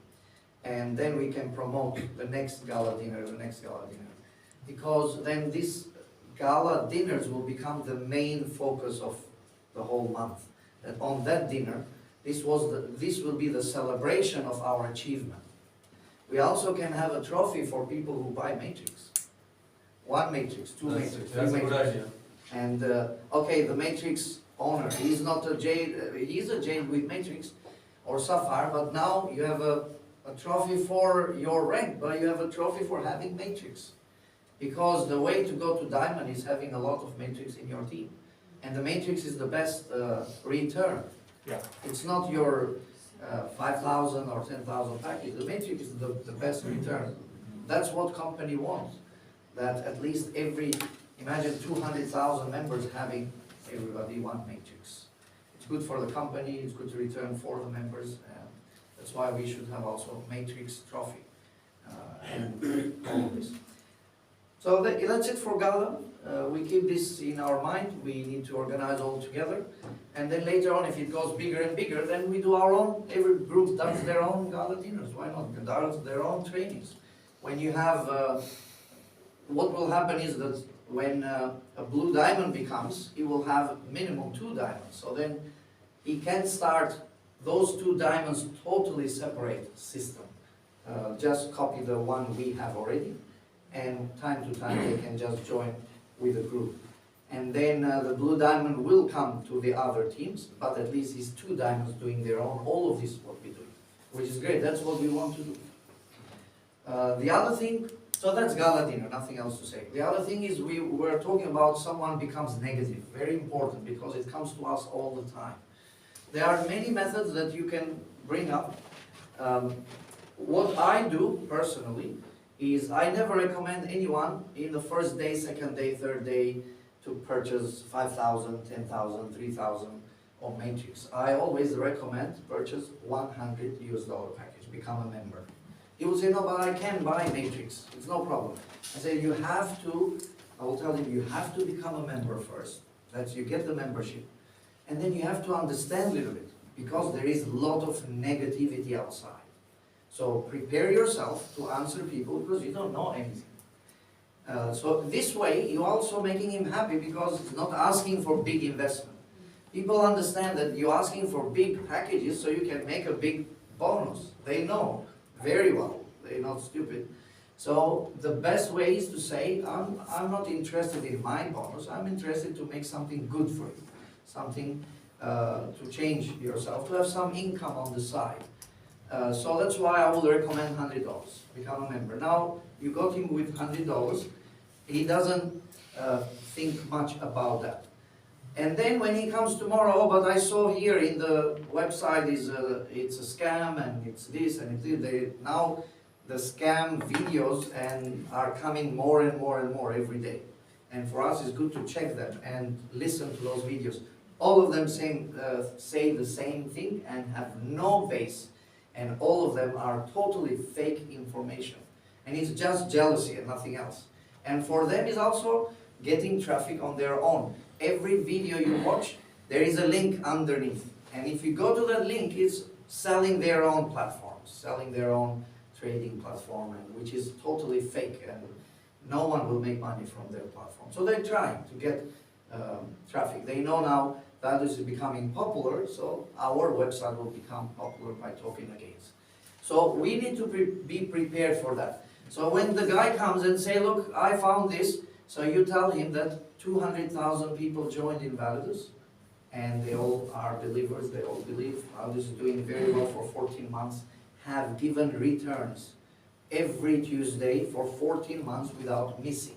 And then we can promote the next gala dinner, because then these gala dinners will become the main focus of the whole month. That on that dinner, this will be the celebration of our achievement. We also can have a trophy for people who buy Matrix. 1 Matrix, 2 Matrix, 3 That's a Matrix. good idea. And okay, the Matrix owner, he's not a jade, he's a jade with Matrix or Sapphire, but now you have a trophy for your rank, but you have a trophy for having Matrix. Because the way to go to Diamond is having a lot of Matrix in your team. And the Matrix is the best return. Yeah. It's not your 5,000 or 10,000 package. The Matrix is the best return. That's what company wants. That at least imagine 200,000 members having everybody one Matrix. It's good for the company, it's good to return for the members. And that's why we should have also Matrix trophy. And all of this. So that's it for Gala. We keep this in our mind. We need to organize all together. And then later on, if it goes bigger and bigger, then we do our own, every group does their own Gala dinners. Why not? Does their own trainings. When you have, what will happen is that when a blue diamond becomes, he will have minimum 2 diamonds. So then he can start those 2 diamonds totally separate system. Just copy the one we have already. And time to time they can just join with a group. And then the blue diamond will come to the other teams, but at least it's 2 diamonds doing their own. All of this is what we do, which is great. That's what we want to do. The other thing, so that's gala dinner, nothing else to say. The other thing is we were talking about someone becomes negative. Very important, because it comes to us all the time. There are many methods that you can bring up. What I do personally is I never recommend anyone in the first day, second day, third day to purchase 5,000, 10,000, 3,000 on Matrix. I always recommend purchase $100 package, become a member. He will say, no, but I can buy Matrix. It's no problem. I say, you have to, I will tell him, you have to become a member first. That's you get the membership. And then you have to understand a little bit, because there is a lot of negativity outside. So prepare yourself to answer people, because you don't know anything. So this way, you're also making him happy, because it's not asking for big investment. People understand that you're asking for big packages so you can make a big bonus. They know very well. They're not stupid. So the best way is to say, I'm not interested in my bonus. I'm interested to make something good for you. Something to change yourself, to have some income on the side. So that's why I would recommend $100, become a member. Now, you got him with $100, he doesn't think much about that. And then when he comes tomorrow, oh, but I saw here in the website it's a scam, and it's this, and it's now the scam videos are coming more and more and more every day. And for us, it's good to check them and listen to those videos. All of them say the same thing and have no base. And all of them are totally fake information. And it's just jealousy and nothing else. And for them is also getting traffic on their own. every video you watch, there is a link underneath. And if you go to that link, it's selling their own platforms, selling their own trading platform, and which is totally fake, and no one will make money from their platform. So they're trying to get traffic. They know now Validus is becoming popular, so our website will become popular by talking against. So we need to be prepared for that. So when the guy comes and say, look, I found this, so you tell him that 200,000 people joined in Validus, and they all are believers, they all believe Validus is doing very well for 14 months, have given returns every Tuesday for 14 months without missing.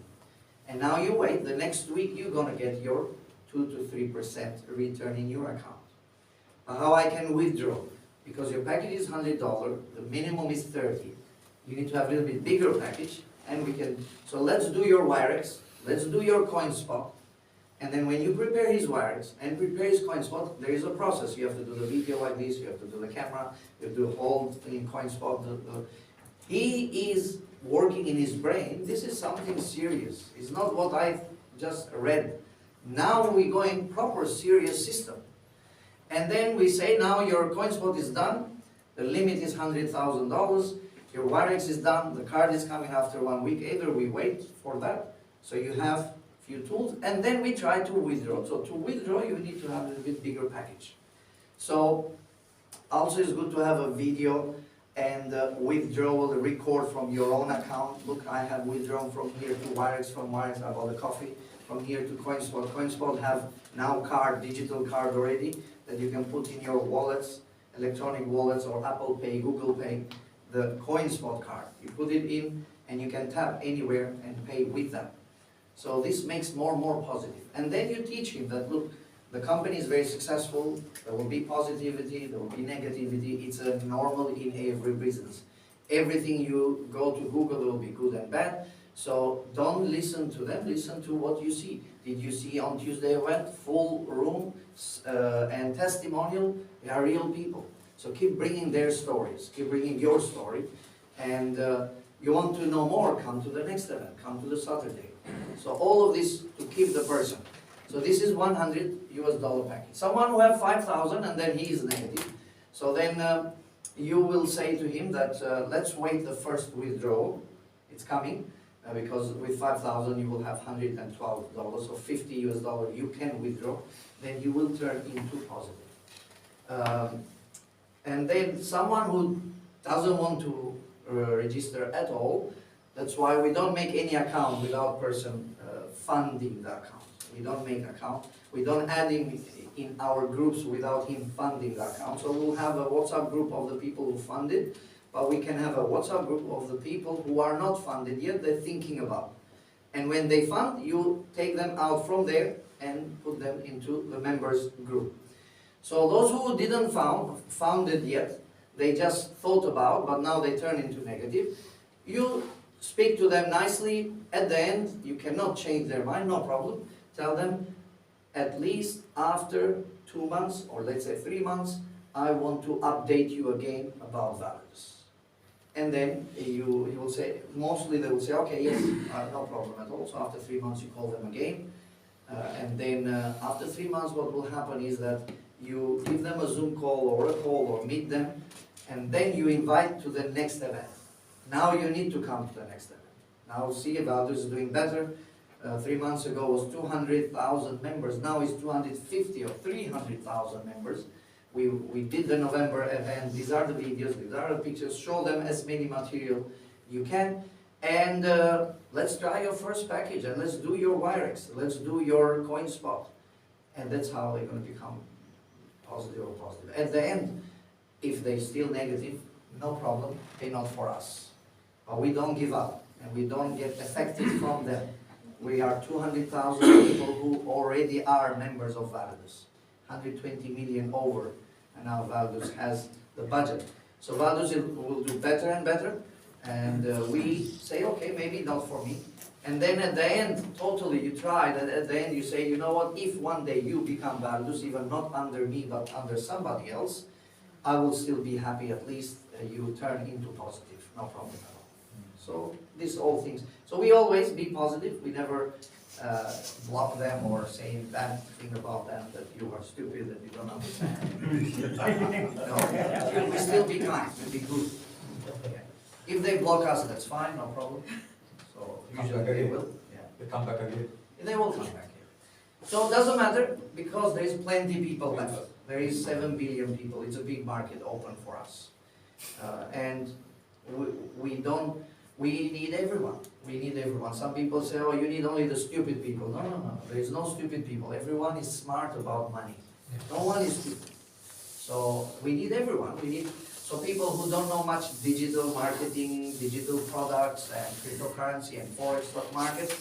And now you wait, the next week you're gonna get your 2 to 3% return in your account. Now how I can withdraw? Because your package is $100, the minimum is 30. You need to have a little bit bigger package, and we can, so let's do your Wirex, let's do your CoinSpot, and then when you prepare his Wirex and prepare his CoinSpot, there is a process. You have to do the video like this, you have to do the camera, you have to do the whole thing in CoinSpot. He is working in his brain, this is something serious. It's not what I just read. Now we're going proper serious system. And then we say, now your CoinSpot is done, the limit is $100,000, your Wirex is done, the card is coming after 1 week, either we wait for that, so you have few tools, and then we try to withdraw. So to withdraw, you need to have a little bit bigger package. So also it's good to have a video and withdrawal record from your own account. Look, I have withdrawn from here to Wirex, from Wirex I bought a coffee, from here to CoinSpot. CoinSpot have now digital card already, that you can put in your wallets, electronic wallets or Apple Pay, Google Pay, the CoinSpot card. You put it in and you can tap anywhere and pay with that. So this makes more and more positive. And then you teach him that, look, the company is very successful, there will be positivity, there will be negativity, it's a normal in every business. Everything you go to Google will be good and bad, so don't listen to them, listen to what you see. Did you see on Tuesday event, full room and testimonial? They are real people. So keep bringing their stories, keep bringing your story, and you want to know more, come to the next event, come to the Saturday. So all of this to keep the person. So this is $100 package. Someone who have 5,000 and then he is negative. So then you will say to him that let's wait the first withdrawal. It's coming because with 5,000 you will have $112. So $50 you can withdraw. Then you will turn into positive. And then someone who doesn't want to register at all, that's why we don't make any account without person funding the account. We don't make account. We don't add him in our groups without him funding the account. So we'll have a WhatsApp group of the people who funded, but we can have a WhatsApp group of the people who are not funded yet, they're thinking about. And when they fund, you take them out from there and put them into the members group. So those who didn't founded yet, they just thought about, but now they turn into negative. You speak to them nicely. At the end, you cannot change their mind, no problem. Tell them, at least after 2 months, or let's say 3 months, I want to update you again about Validus. And then you will say, mostly they will say, okay, yes, no problem at all. So after 3 months, you call them again. And then after 3 months, what will happen is that you give them a Zoom call or a call or meet them, and then you invite to the next event. Now you need to come to the next event. Now see, Validus is doing better. 3 months ago was 200,000 members. Now it's 250 or 300,000 members. We did the November event. These are the videos, these are the pictures. Show them as many material you can. And let's try your first package, and let's do your Wirex. Let's do your CoinSpot. And that's how they're going to become positive or positive. At the end, if they're still negative, no problem, they're not for us. But we don't give up, and we don't get affected from them. We are 200,000 people who already are members of Validus. 120 million over, and now Validus has the budget. So Validus will do better and better, and we say, okay, maybe not for me. And then at the end, totally you try, and at the end you say, you know what, if one day you become Validus, even not under me, but under somebody else, I will still be happy, at least you turn into positive, no problem at all. So these all things. So we always be positive, we never block them or say bad thing about them, that you are stupid and you don't understand. No, we still be kind, we be good. If they block us, that's fine, no problem. So usually they will, yeah. They come back again. They will come back here. So it doesn't matter, because there is plenty people left. There is 7 billion people, it's a big market open for us. And we need everyone. We need everyone. Some people say, oh, you need only the stupid people. No, no, no, there is no stupid people. Everyone is smart about money. No one is stupid. So we need everyone. So people who don't know much digital marketing, digital products and cryptocurrency and forex stock market,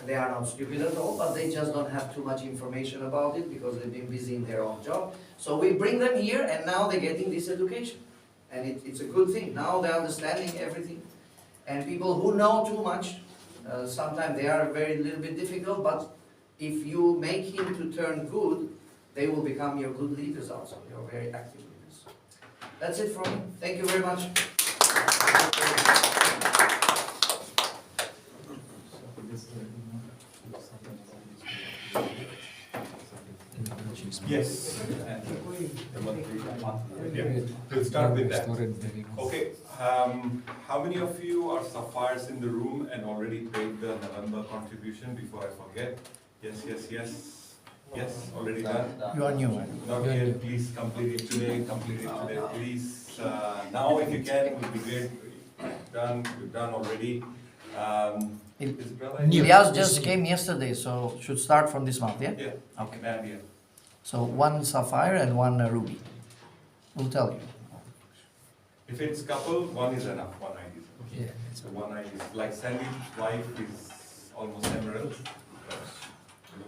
they are not stupid at all, but they just don't have too much information about it because they've been busy in their own job. So we bring them here and now they're getting this education. And it's a good thing. Now they're understanding everything. And people who know too much, sometimes they are very little bit difficult, but if you make him to turn good, they will become your good leaders also, your very active leaders. That's it from me. Thank you very much. Yes. Yeah, we'll start with that. Okay, how many of you are sapphires in the room and already paid the November contribution before I forget? Yes, yes, yes. Yes, already done? You are new. Not yet, please complete it today, please. Now if you can, it would be great. You've done already. Ilyas just came yesterday, so should start from this month, yeah? Yeah, Okay. and yeah. So 1 sapphire and 1 ruby. We'll tell you. If it's couple, one is enough, one ID. Yeah. So one ID is like Sandy's wife is almost emerald.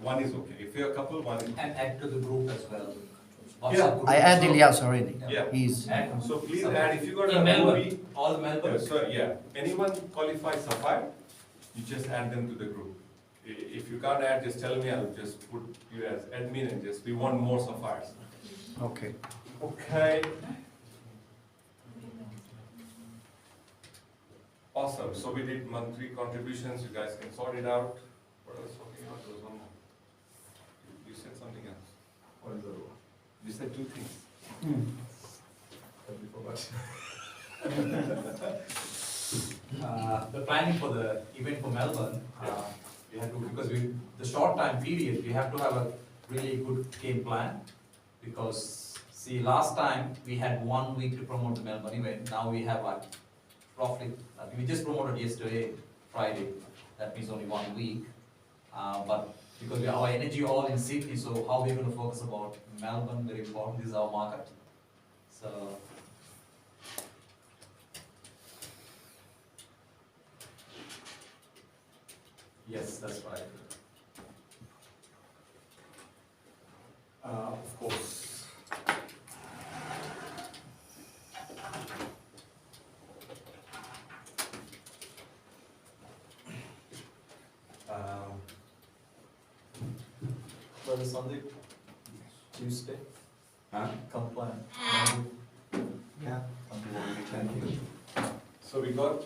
One is okay. If you're a couple, one is. And add to the group as well. Yeah. I add Ilyas already. Yeah. He's So please add, if you got a In Melbourne, ruby, all the Melbourne. so yeah, anyone qualifies sapphire, you just add them to the group. If you can't add, just tell me, I'll just put you as admin and we want more sapphires. okay. Okay. Awesome, so we did monthly contributions, you guys can sort it out. What else talking about? There was one more. You said something else. What is the rule? You said two things. The planning for the event for Melbourne, we have to, because the short time period, we have to have a really good game plan. Because, see, last time we had 1 week to promote the Melbourne event, now we have like roughly, we just promoted yesterday, Friday, that means only 1 week. But because our energy all in Sydney, so how we're going to focus about Melbourne, very important, this is our market. So, yes, that's right. Of course. Brother Sunday, Tuesday, come plan. Yeah. So we got,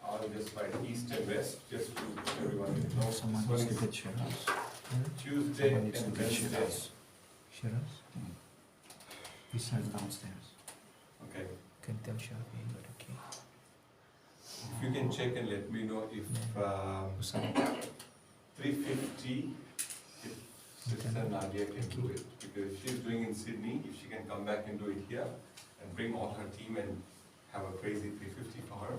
I'll just write east and west, just to everyone know. Someone This needs to one get Shiraz. is Tuesday Someone and needs to get Wednesday. Shiraz. Shiraz? He serves downstairs. Okay, Can tell Shafi, but okay. if you can check and let me know if, Usama. 350, if Sister Nadia can do it. Because if she's doing in Sydney, if she can come back and do it here and bring all her team and have a crazy 350 for her,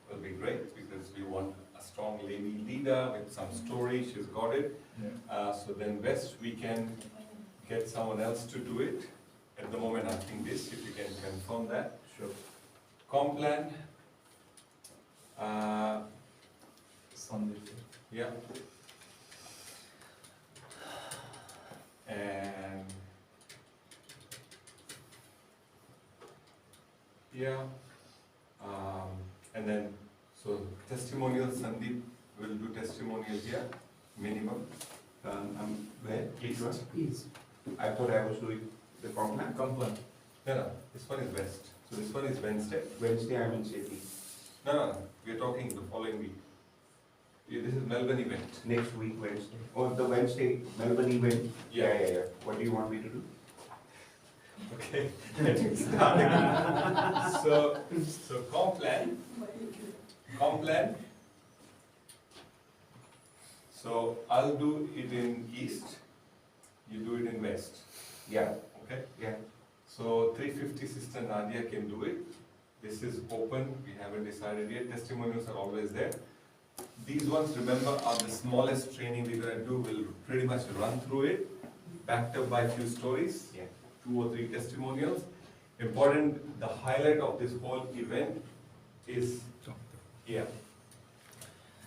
will be great because we want a strong lady leader with some story, she's got it. So then West, we can get someone else to do it. At the moment, I think this, if you can confirm that. Sure. Complan, Sunday. yeah. And yeah, and then so testimonial, Sandeep will do testimonial here, minimum. Where? East. East. I thought I was doing the Complan. No, this one is West. So this one is Wednesday. Wednesday I'm in Sydney. No, we're talking the following week. Yeah, this is Melbourne event. Next week, Wednesday. Oh, the Wednesday Melbourne event. Yeah. What do you want me to do? Okay, let me start again. So comp plan. So I'll do it in east, you do it in west, Yeah, okay? yeah. So 350 Sister Nadia can do it. This is open, we haven't decided yet, testimonials are always there. These ones, remember, are the smallest training we're gonna do. We'll pretty much run through it, backed up by a few stories. Yeah. 2 or 3 testimonials. Important, the highlight of this whole event is here.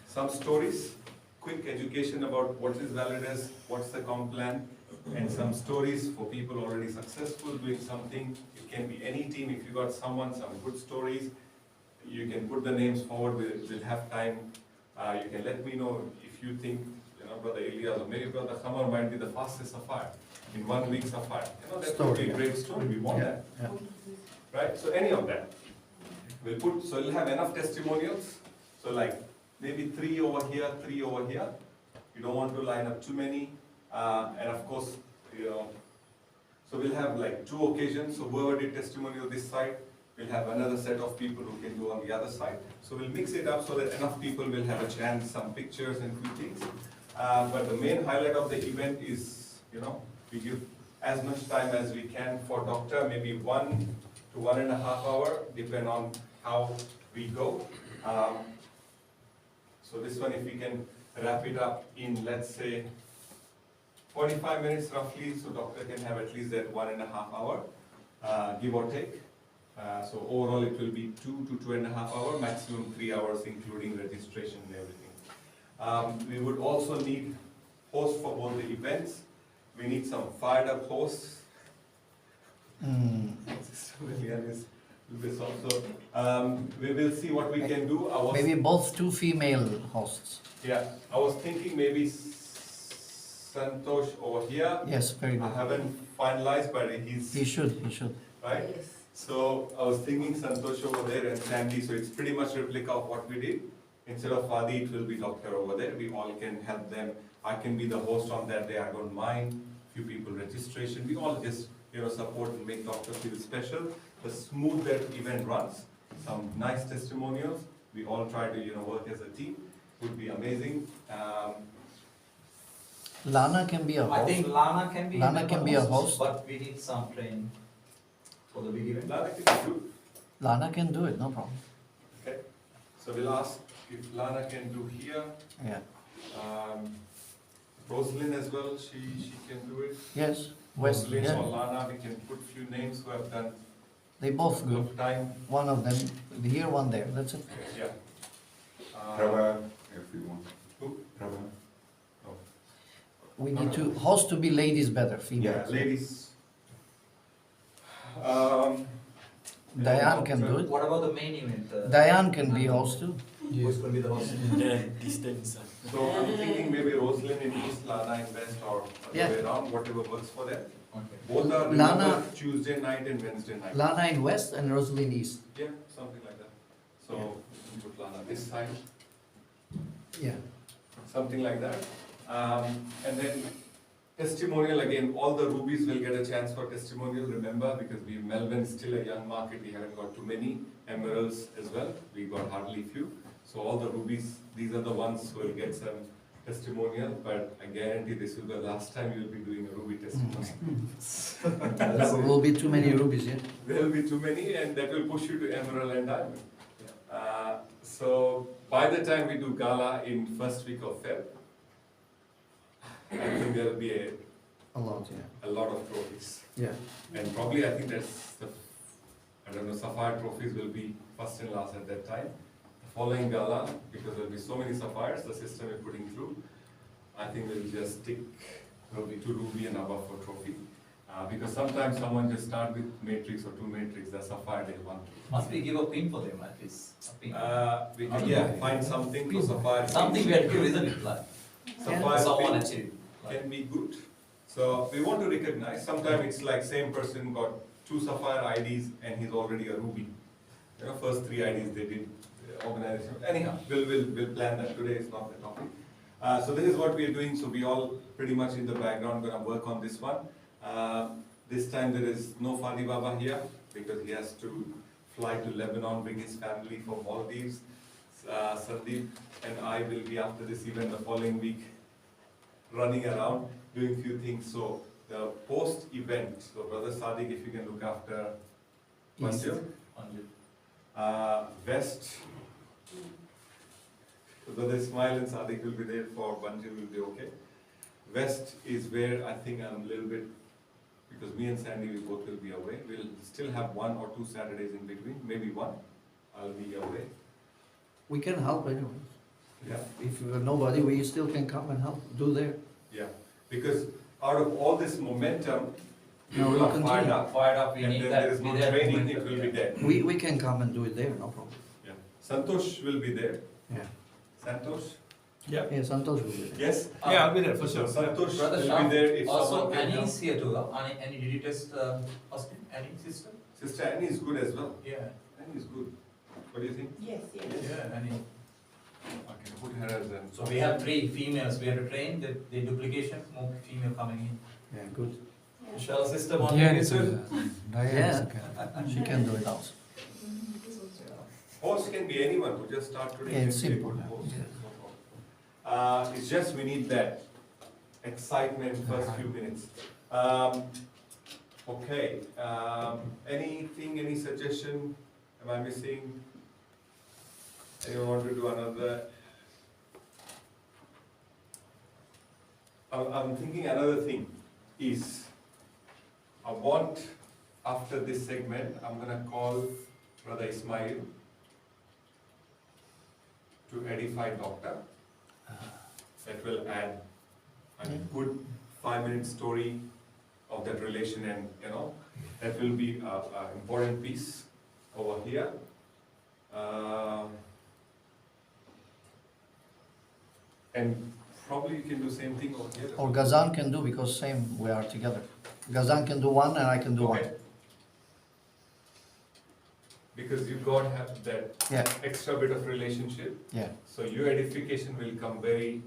Some stories, quick education about what is Validus, what's the comp plan, and some stories for people already successful doing something. It can be any team. If you got someone, some good stories, you can put the names forward. We'll have time. You can let me know if you think, Brother Elias or maybe Brother Khamar might be the fastest sapphire. In 1 week sapphire. That would be a great story. We want that. Yeah. Right? So any of that. So we'll have enough testimonials. So like maybe 3 over here, 3 over here. You don't want to line up too many. And of course, so we'll have like 2 occasions. So whoever did testimonial this side, we'll have another set of people who can do on the other side. So we'll mix it up so that enough people will have a chance, some pictures and few things. But the main highlight of the event is, we give as much time as we can for doctor, maybe 1 to 1.5 hours, depending on how we go. So this one, if we can wrap it up in, let's say, 45 minutes roughly, so doctor can have at least that 1.5 hours, give or take. So overall it will be 2 to 2.5 hours, maximum 3 hours including registration and everything. We would also need hosts for both the events. We need some fired up hosts. This also. We will see what we can do. Maybe both 2 female hosts. Yeah, I was thinking maybe Santosh over here. Yes, very I good. haven't finalized, but He should. right? So I was thinking Santosh over there and Sandy, so it's pretty much replica of what we did. Instead of Fadi, it will be doctor over there. We all can help them. I can be the host on that day, I don't mind. Few people registration. We all just support and make doctor feel special. The smooth that event runs. Some nice testimonials. We all try to work as a team. Would be amazing. Lana can be a host. I think Lana can be. Lana can be a host. But we need some training for the big event. Lana can do. Lana can do it, no problem. Okay. So we'll ask if Lana can do here. Yeah. Rosalind as well, she can do it. Yes. West. Rosalind Yeah. or Lana, we can put few names who have done They both a good. of time. One of them here, one there. That's it. Yeah. Prabha, if you want. Who? Prabha. We need to host to be ladies better, female. Yeah, ladies. Diane can do it. What about the main event? Diane can be host too. Who's going to be the host? The distance. So I'm thinking maybe Rosalind in East, Lana in West, or other Yeah. way around, whatever works for them. Okay. Both are Lana- remember, Tuesday night and Wednesday night. Lana in West and Rosalind East. Yeah, something like that. So we put Lana this side, Yeah. something like that. And then testimonial, again, all the rubies will get a chance for testimonial, remember, because Melbourne is still a young market, we haven't got too many. Emeralds as well, we got hardly few. So all the rubies, these are the ones who will get some testimonial, but I guarantee this will be the last time you'll be doing a ruby testimonial. There will be too many rubies, yeah. There will be too many, and that will push you to emerald and diamond. So by the time we do gala in first week of Feb, I think there will be A lot, yeah. a lot of trophies. Yeah. And probably I think sapphire trophies will be first and last at that time. The following gala, because there will be so many sapphires, the system is putting through, I think we'll just stick ruby to ruby and above for trophy. Because sometimes someone just start with matrix or 2 matrix, the sapphire they want. Must we give a pin for them at least? A pin. We can find something for sapphire. Something we had to give, isn't it? Like, Sapphire someone pin achieve. can be good. So we want to recognize, sometimes it's like same person got 2 sapphire IDs and he's already a ruby. First 3 IDs they did organization. Anyhow, we'll plan that. Today is not the topic. So this is what we are doing. So we all pretty much in the background gonna work on this one. This time there is no Fadi Baba here because he has to fly to Lebanon, bring his family from Maldives. Sandeep and I will be after this event the following week running around doing few things. So the post event, so Brother Sadiq, if you can look after Manju. West, so Brother Ismail and Sadiq will be there for Banju will be okay. West is where I think I'm a little bit, because me and Sandy we both will be away. We'll still have 1 or 2 Saturdays in between, maybe 1. I'll be away. We can help anyway. Yeah. If nobody, we still can come and help, do there. Yeah, because out of all this momentum, No, people we'll are fired continue. up. Fired up, we And need then that. there is no we need that training, it momentum, will be yeah. dead. We can come and do it there, no problem. Yeah. Santosh will be there. Yeah. Santosh? Yeah. Yeah, Santosh will be there. Yes? Yeah, I'll be there for So sure. Santosh Brother will Shah, be there if also someone can Annie help. is here too. Annie, did you test Austin? Annie, sister? Sister Annie is good as well. Yeah. Annie is good. What do you think? Yes, yes. Yeah, Annie. I can put her as an. So we have 3 females. We have to train the duplication. More female coming in. Yeah, good. Yeah. Michelle, sister, one Diane is is good. Diane is okay. She can do it also. Host can be anyone who just start today. Yeah, it's can be a simple, good host. yeah. No problem. It's just we need that excitement first few minutes. Okay, anything, any suggestion? Am I missing? Anyone want to do another? I'm thinking another thing is, I want, after this segment, I'm gonna call Brother Ismail to edify doctor. That will add a good 5-minute story of that relation, and that will be an important piece over here. And probably you can do same thing over here. Or Gazan can do, because same, we are together. Gazan can do one and I can do one. Okay. Because you got to have that Yeah, extra bit of relationship, yeah, so your edification will come very,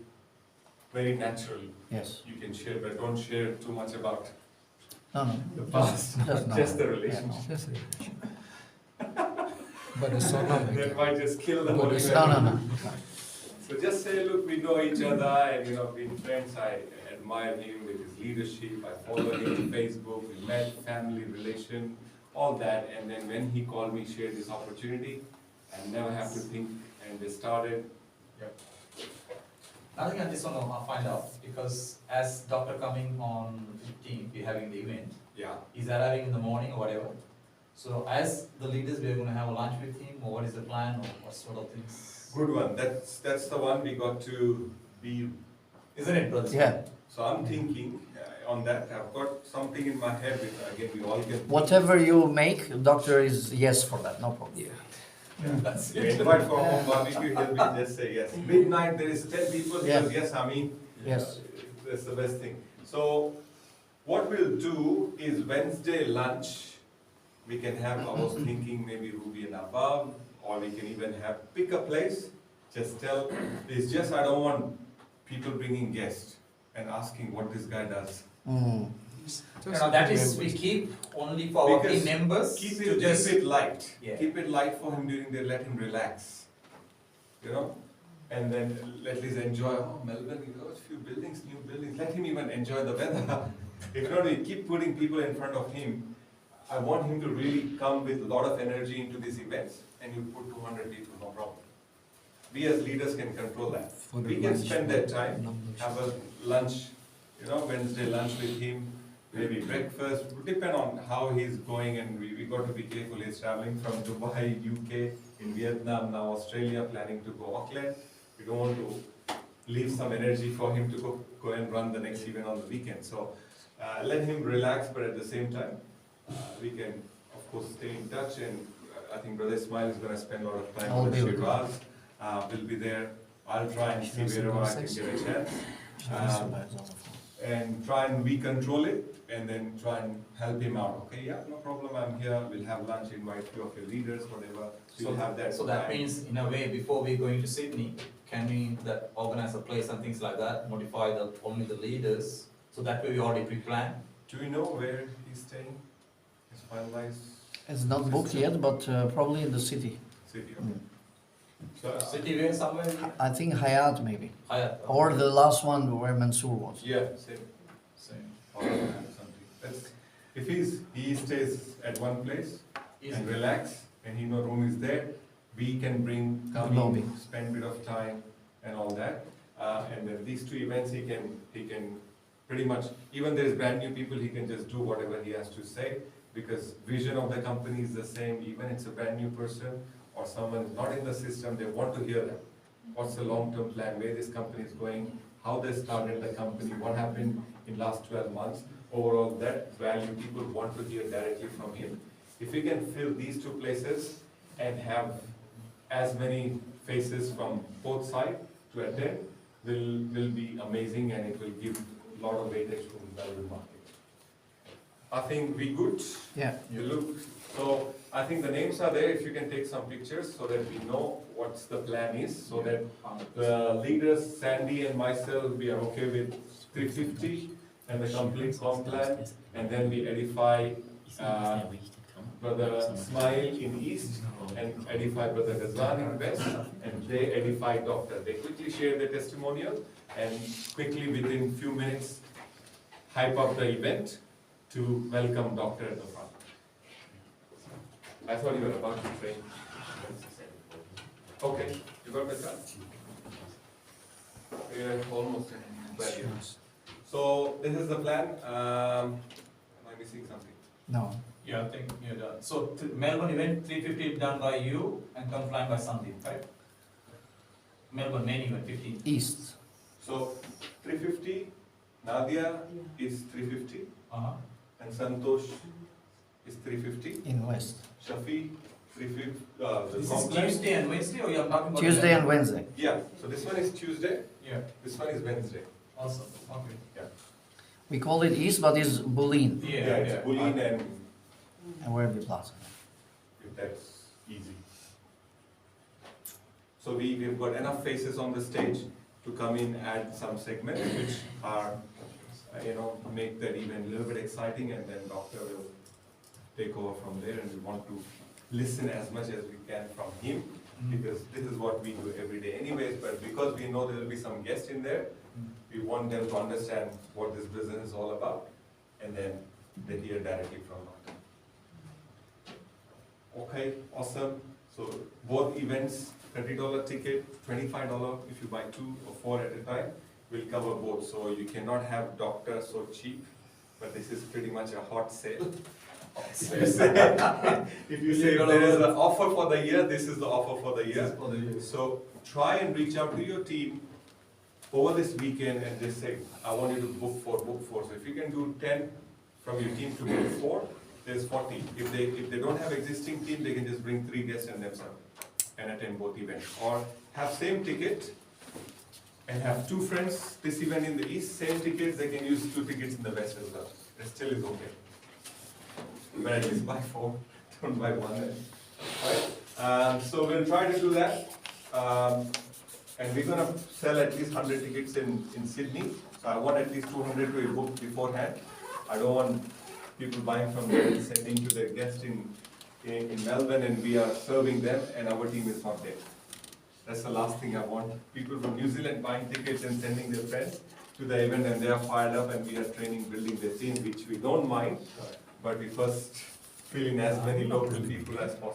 very naturally. yes. You can share, but don't share too much about No, the no. past, Just now. just the Yeah, no. relationship. Just a relation. But it's so not That might just kill the But whole it's- event. No. So just say, look, we know each other, and been friends. I admire him with his leadership. I follow him on Facebook. We met, family relation, all that. And then when he called me, shared this opportunity, I never have to think, and they started. I think I just want to find out, because as doctor coming on 15th, we're having the event. Yeah. Is arriving in the morning or whatever. So as the leaders, we're going to have a lunch with him, or what is the plan, or what sort of things? Good one. That's the one we got to be. Isn't it, brother? Yeah, So I'm thinking on that. I've got something in my head. Again, we all get. whatever you make, doctor is yes for that, no problem. Yeah. That's You it. invite for home barbecue, he'll be just say yes. Midnight, there is 10 people, he Yeah. goes, yes, Ami. Yes. That's the best thing. So, what we'll do is Wednesday lunch, we can have, I was thinking maybe Ruby and above, or we can even have, pick a place, just tell, it's just I don't want people bringing guests and asking what this guy does. Mm. That is, we keep only for our Because team members Keep to just. it light. Yeah. Keep it light for him during the, let him relax. And then let him enjoy, Melbourne, a few buildings, new buildings, let him even enjoy the weather. If not, we keep putting people in front of him. I want him to really come with a lot of energy into these events, and you put 200 people, no problem. We as leaders can control that. For the We can lunch, spend that time, numbers. have a lunch, Wednesday lunch with him, maybe breakfast, would depend on how he's going, and we got to be careful. He's traveling from Dubai, UK, in Vietnam, now Australia, planning to go Auckland. We don't want to leave some energy for him to go and run the next event on the weekend. So let him relax, but at the same time, we can, of course, stay in touch. And I think Brother Ismail is going to spend a lot of time I'll with be with Shiraz. We'll be there. I'll try and see wherever I can get a chance. and try and we control it, and then try and help him out. Okay, yeah, no problem, I'm here, we'll have lunch, invite few of your leaders, whatever, we'll have that. So that time. means, in a way, before we going to Sydney, can we that organize a place and things like that, notify only the leaders, so that way we already pre-plan? Do you know where he's staying? It's finalized It's not booked yet, but probably in the city. city, okay. So, City where somewhere? I think Hayat maybe, Hayat. or the last one where Mansoor was. yeah, same. Same. Or something. If he stays at one place and relax, and he know room is there, we can come Lobby. in, spend bit of time and all that. And then these two events, he can pretty much, even there's brand new people, he can just do whatever he has to say, because vision of the company is the same, even it's a brand new person or someone not in the system, they want to hear that. What's the long-term plan, where this company is going, how they started the company, what happened in last 12 months, overall that value people want to hear directly from him. If we can fill these two places and have as many faces from both sides to attend, will be amazing, and it will give a lot of weightage to the Melbourne market. I think we good. Yeah. You look, so I think the names are there, if you can take some pictures so that we know what's the plan is, so that the leaders, Sandy and myself, we are okay with 350 and the complete comp plan, and then we edify Brother Smile in East and edify Brother Ghazan in West, and they edify Doctor. They quickly share their testimonial and quickly within few minutes hype up the event to welcome Doctor at the front. I thought you were about to train. Okay, you got the card? We are almost in 12 years. So this is the plan. Am I missing something? No. Yeah, I think you're done. So Melbourne event, 350 done by you and come flying by Sandeep, right? Melbourne main event, 15. East. So 350, Nadia is 350, Uh-huh. and Santosh is 350. In West. Shafi, 350. The This is complex. Tuesday and Wednesday, or you're talking about? Tuesday and Wednesday. Yeah, so this one is Tuesday, Yeah, this one is Wednesday. awesome, okay. We call it East, but it's Bulleen Yeah, It's Bulleen and and Werribee Plaza. if that's easy. So we've got enough faces on the stage to come in, add some segments which are, make that event a little bit exciting, and then Doctor will take over from there, and we want to listen as much as we can from him, because this is what we do every day anyways, but because we know there will be some guests in there, we want them to understand what this business is all about, and then they hear directly from Doctor. Okay, awesome. So both events, $30 ticket, $25 if you buy 2 or 4 at a time, will cover both. So you cannot have Doctor so cheap, but this is pretty much a hot sale. If you say there is an offer for the year, this is the offer for the year. So try and reach out to your team over this weekend and just say, I want you to book 4. So if you can do 10 from your team to book 4, there's 40. If they don't have existing team, they can just bring 3 guests and themselves and attend both events. Or have same ticket and have 2 friends this event in the east, same tickets, they can use 2 tickets in the west as well. That still is okay. But at least buy 4, don't buy 1 then. Right? So we'll try to do that. And we're gonna sell at least 100 tickets in Sydney. So I want at least 200 to be booked beforehand. I don't want people buying from there and sending to their guests in Melbourne, and we are serving them and our team is not there. That's the last thing I want. People from New Zealand buying tickets and sending their friends to the event, and they are fired up, and we are training, building their team, which we don't mind, but we first fill in as many local people as possible.